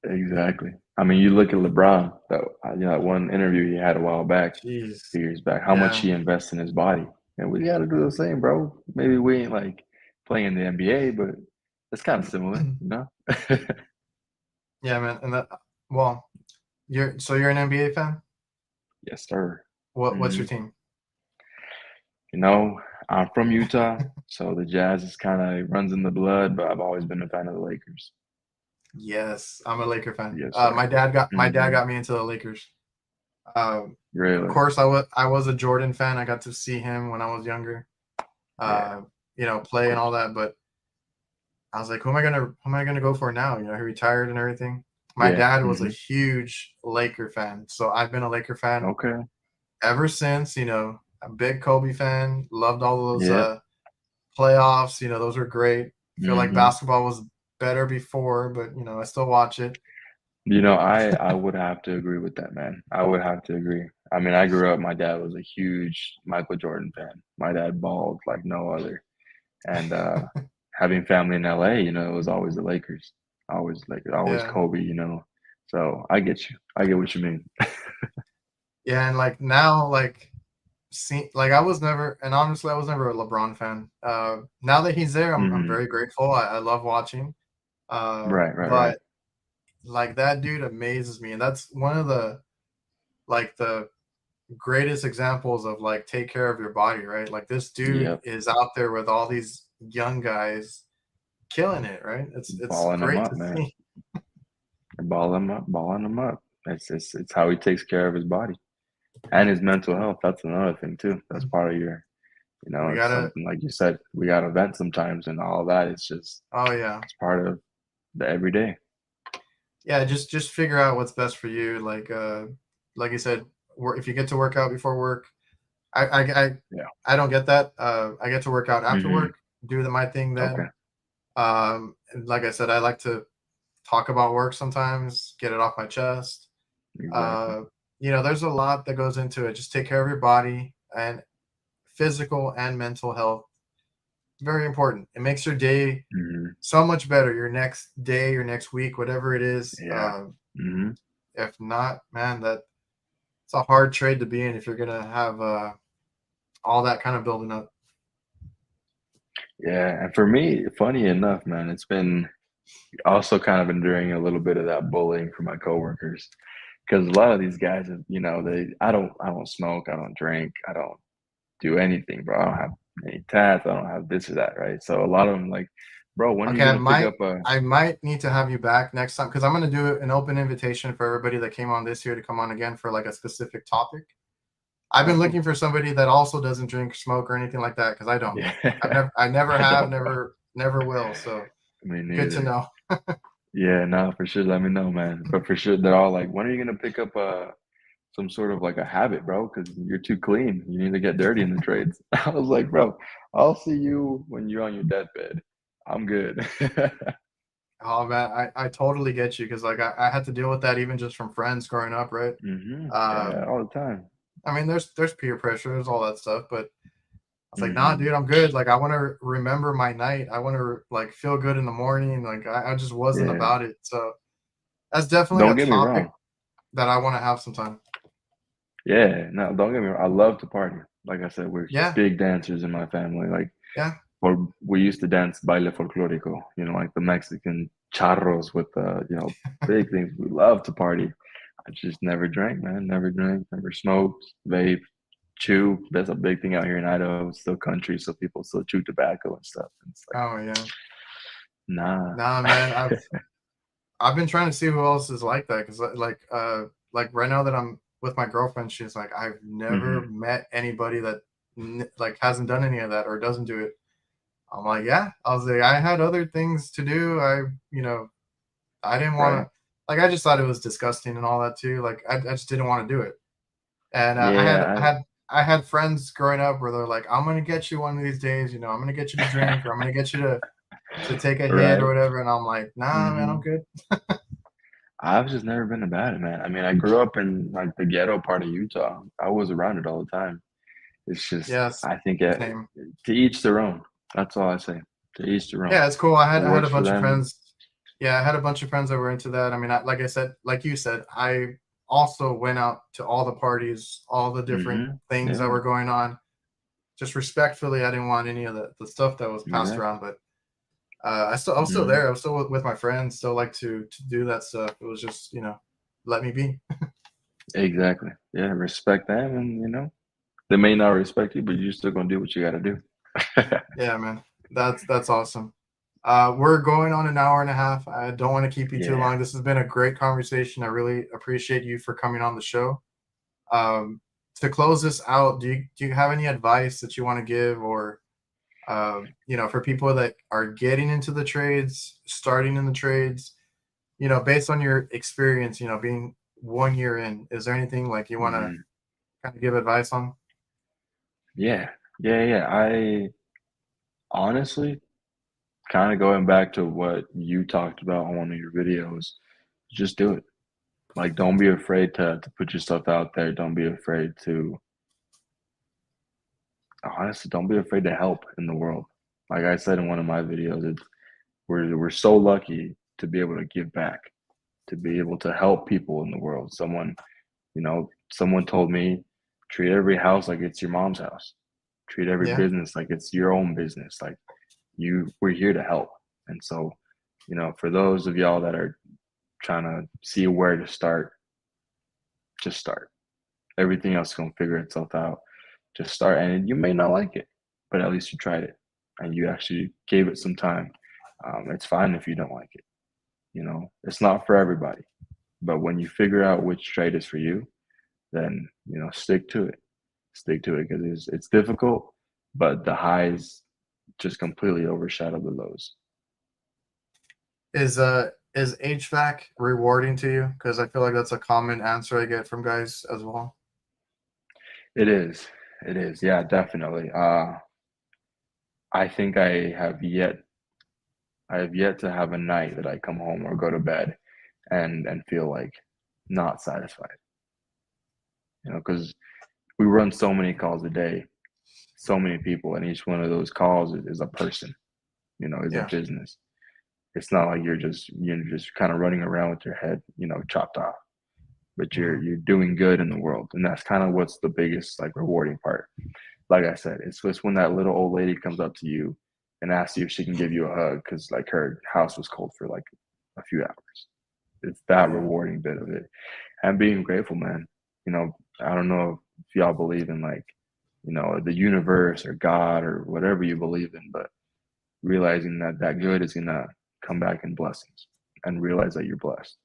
Exactly. I mean, you look at LeBron, that one interview he had a while back, a Jeez. few years back, how much Yeah. he invests in his body. And we got to do the same, bro. Maybe we ain't like playing in the NBA, but it's kind of similar. Yeah, man. And well, you're an NBA fan? Yes, sir. What's Hmm. your team? You know, I'm from Utah, so the Jazz is kind of runs in the blood, but I've always been a fan of the Lakers. Yes, I'm a Laker fan. Yes, My sir. dad got my dad Hmm. got me into the Lakers. Of Really? course, I was a Jordan fan. I got to see him when I was younger, Yeah, uh, of play and all course. that. But I was like, who am I gonna go for now? He retired and everything. My Yeah. dad was a Hmm. huge Laker fan, so I've been a Laker fan Okay. ever since. a big Kobe fan. Loved all those Yeah. playoffs. Those were great. Feel like Hmm. basketball was better before, but I still watch it. I would have to agree with that, man. I would have to agree. I mean, I grew up, my dad was a huge Michael Jordan fan. My dad balled like no other. And having family in LA, it was always the Lakers. Always Yeah. Kobe, So I get you. I get what you mean. Yeah, and like now, like I was never, and honestly, I was never a LeBron fan. Now that he's there, I'm Hmm. very grateful. I love watching. Right, right, right. But like that dude amazes me, and that's one of the greatest examples of like take care of your body, right? Like this dude Yep. is out there with all these young guys killing it, right? It's Balling them great up, to man. see. Balling them up. It's how he takes care of his body and his mental health. That's another thing too. That's part of We it's gotta, something like you said, we got to vent sometimes and all that. oh yeah, It's part of the everyday. yeah. Just figure out what's best for you. Like you said, if you get to work out before work, I I I, Yeah. I don't get that. I get to work out after Hmm. work, do my thing Okay. then. And like I said, I like to talk about work sometimes, get it off my chest. Exactly. Uh, there's a lot that goes into it. Just take care of your body and physical and mental health. Very important. It makes your day Hmm. so much better. Your next day, your next week, whatever it is. Yeah. Hmm. If not, man, that it's a hard trade to be in if you're gonna have all that kind of building up. Yeah. And for me, funny enough, man, it's been also kind of enduring a little bit of that bullying from my coworkers because a lot of these guys, I don't smoke, I don't drink, I don't do anything, bro. I don't have any tats, I don't have this or that, right? So a lot of them like, bro, when are you Okay, gonna pick up a? I might need to have you back next time because I'm gonna do an open invitation for everybody that came on this year to come on again for like a specific topic. I've Oh, been cool. looking for somebody that also doesn't drink, smoke, or anything like that because I don't. Yeah, I never I have, don't, bro. never will. So Me good to neither. know. Yeah, no, for sure. Let me know, man. But for sure, they're all like, when are you gonna pick up some sort of like a habit, bro? Because you're too clean. You need to get dirty in the trades. I was like, bro, I'll see you when you're on your deathbed. I'm good. Oh man, I totally get you because like I had to deal with that even just from friends growing up, right? Yeah, Um, all the time. I mean, there's peer pressure, there's all that stuff, but I was like, nah, Hmm. dude, I'm good. Like I want to remember my night. I want to like feel good in the morning. Like I just wasn't Yeah. about it. So that's definitely Don't a get me topic wrong. that I want to have sometime. Yeah, no, don't get me wrong. I love to party. Like I said, we're Yeah, big dancers in my family. Like, yeah. or we used to dance baile folclórico, like the Mexican charros with big things. We love to party. I just never drank, man. Never drank, never smoked, vape, chew. That's a big thing out here in Idaho. It's still country, so people still chew tobacco and stuff. And it's like, Oh yeah. nah. Nah, man. I've been trying to see who else is like that because like right now that I'm with my girlfriend, she's like I've never Hmm. met anybody that like hasn't done any of that or doesn't do it. I'm like, yeah. I was like, I had other things to do. I didn't want Right. to. Like, I just thought it was disgusting and all that too. Like, I just didn't want to do it. And Yeah. I had friends growing up where they're like, I'm gonna get you one of these days. I'm gonna get you to drink or I'm gonna get you to take a hit or Right. whatever. And I'm like, nah, man, I'm Hmm. good. I've just never been about it, man. I mean, I grew up in like the ghetto part of Utah. I was around it all the time. It's just, Yes, I think same. to each their own. That's all I say. To each their own. Yeah, it's cool. What I had a works for bunch of them? friends. Yeah, I had a bunch of friends that were into that. I mean, like I said, like you said, I also went out to all the parties, all the different things that Yeah, were going on. Just respectfully, I didn't want any of the stuff that was passed exactly. around. But I was still Hmm. there. I was still with my friends. Still like to do that stuff. It was just let me be. Exactly. Yeah, respect them, and they may not respect you, but you're still gonna do what you got to do. Yeah, man. That's awesome. We're going on an hour and a half. I don't want to keep you too Yeah. long. This has been a great conversation. I really appreciate you for coming on the show. Um, to close this out, do you have any advice that you want to give, or for people that are getting into the trades, starting in the trades, based on your experience, being 1 year in, is there anything like you want to Hmm. kind of give advice on? Yeah, yeah. I honestly, kind of going back to what you talked about on one of your videos, just do it. Like, don't be afraid to put yourself out there. Don't be afraid to honestly, don't be afraid to help in the world. Like I said in one of my videos, we're so lucky to be able to give back, to be able to help people in the world. Someone told me, treat every house like it's your mom's house. Treat every Yeah. business like it's your own business. Like we're here to help. And so, for those of y'all that are trying to see where to start, just start. Everything else is gonna figure itself out. Just start, and you may not like it, but at least you tried it and you actually gave it some time. It's fine if you don't like it. It's not for everybody. But when you figure out which trade is for you, then stick to it. Stick to it because it's difficult, but the highs just completely overshadow the lows. Is HVAC rewarding to you? Because I feel like that's a common answer I get from guys as well. It is. It is. Yeah, definitely. I think I have yet to have a night that I come home or go to bed and feel like not satisfied. Because we run so many calls a day, so many people, and each one of those calls is a person. Is a Yeah. business. It's not like you're just kind of running around with your head, chopped off. But you're Mhm. you're doing good in the world, and that's kind of what's the biggest like rewarding part. Like I said, it's when that little old lady comes up to you and asks you if she can give you a hug because like her house was cold for like a few hours. It's that Yeah. rewarding bit of it, and being grateful, man. I don't know if y'all believe in like the universe or God or whatever you believe in, but realizing that good is gonna come back in blessings, and realize that you're blessed.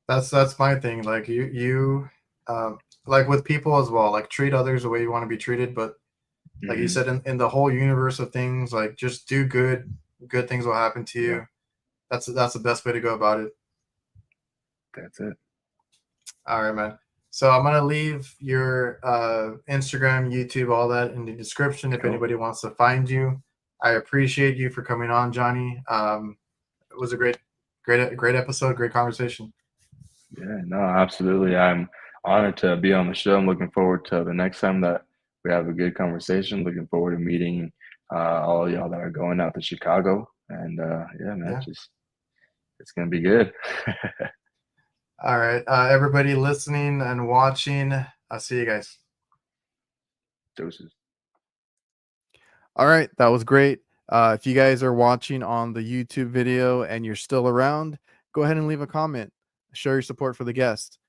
That's my thing. Like you um like with people as well, like treat others the way you want to be treated, but like you Hmm. said, in the whole universe of things, like just do good things will happen to Yeah, you. That's the best way to go about it. that's it. All right, man. So I'm gonna leave your Instagram, YouTube, all that in the description if Cool. anybody wants to find you. I appreciate you for coming on, Johnny. It was a great episode, great conversation. Yeah, no, absolutely. I'm honored to be on the show. I'm looking forward to the next time that we have a good conversation. Looking forward to meeting all of y'all that are going out to Chicago. And yeah, man, Yeah. just it's gonna be good. All right, everybody listening and watching. I'll see you guys. Doses. All right, that was great. If you guys are watching on the YouTube video and you're still around, go ahead and leave a comment. Show your support for the guest.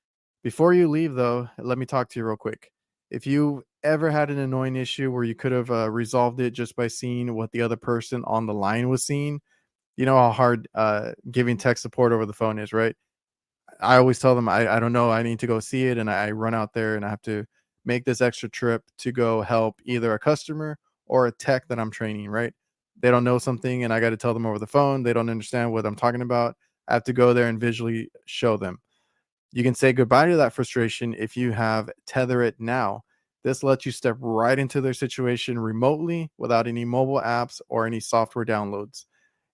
Before you leave, though, let me talk to you real quick. If you ever had an annoying issue where you could have resolved it just by seeing what the other person on the line was seeing, you know how hard giving tech support over the phone is, right? I always tell them I don't know, I need to go see it, and I run out there and I have to make this extra trip to go help either a customer or a tech that I'm training, right? They don't know something and I got to tell them over the phone. They don't understand what I'm talking about. I have to go there and visually show them. You can say goodbye to that frustration if you have TethrIT Now. This lets you step right into their situation remotely without any mobile apps or any software downloads.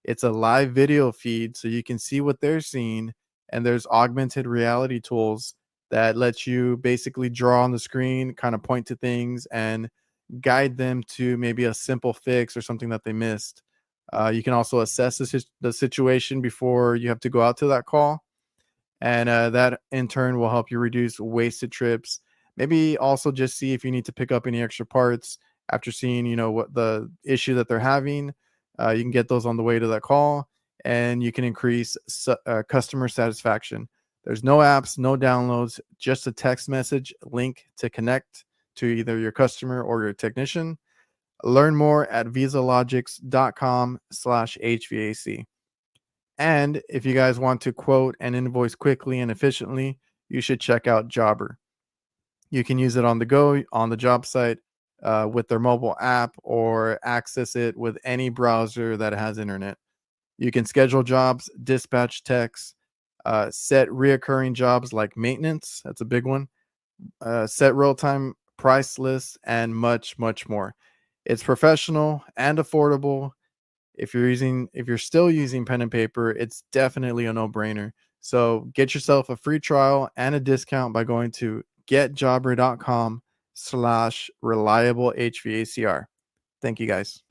It's a live video feed so you can see what they're seeing, and there's augmented reality tools that let you basically draw on the screen, kind of point to things and guide them to maybe a simple fix or something that they missed. You can also assess the situation before you have to go out to that call, and that in turn will help you reduce wasted trips. Maybe also just see if you need to pick up any extra parts after seeing what the issue that they're having. You can get those on the way to that call, and you can increase customer satisfaction. There's no apps, no downloads, just a text message link to connect to either your customer or your technician. Learn more at VIZALOGIX.com/HVAC. And if you guys want to quote and invoice quickly and efficiently, you should check out Jobber. You can use it on the go, on the job site, with their mobile app, or access it with any browser that has internet. You can schedule jobs, dispatch techs, set reoccurring jobs like maintenance. That's a big one. Set real time price list, and much, much more. It's professional and affordable. If you're still using pen and paper, it's definitely a no-brainer. So get yourself a free trial and a discount by going to getjobber.com/reliable HVACR. Thank you guys.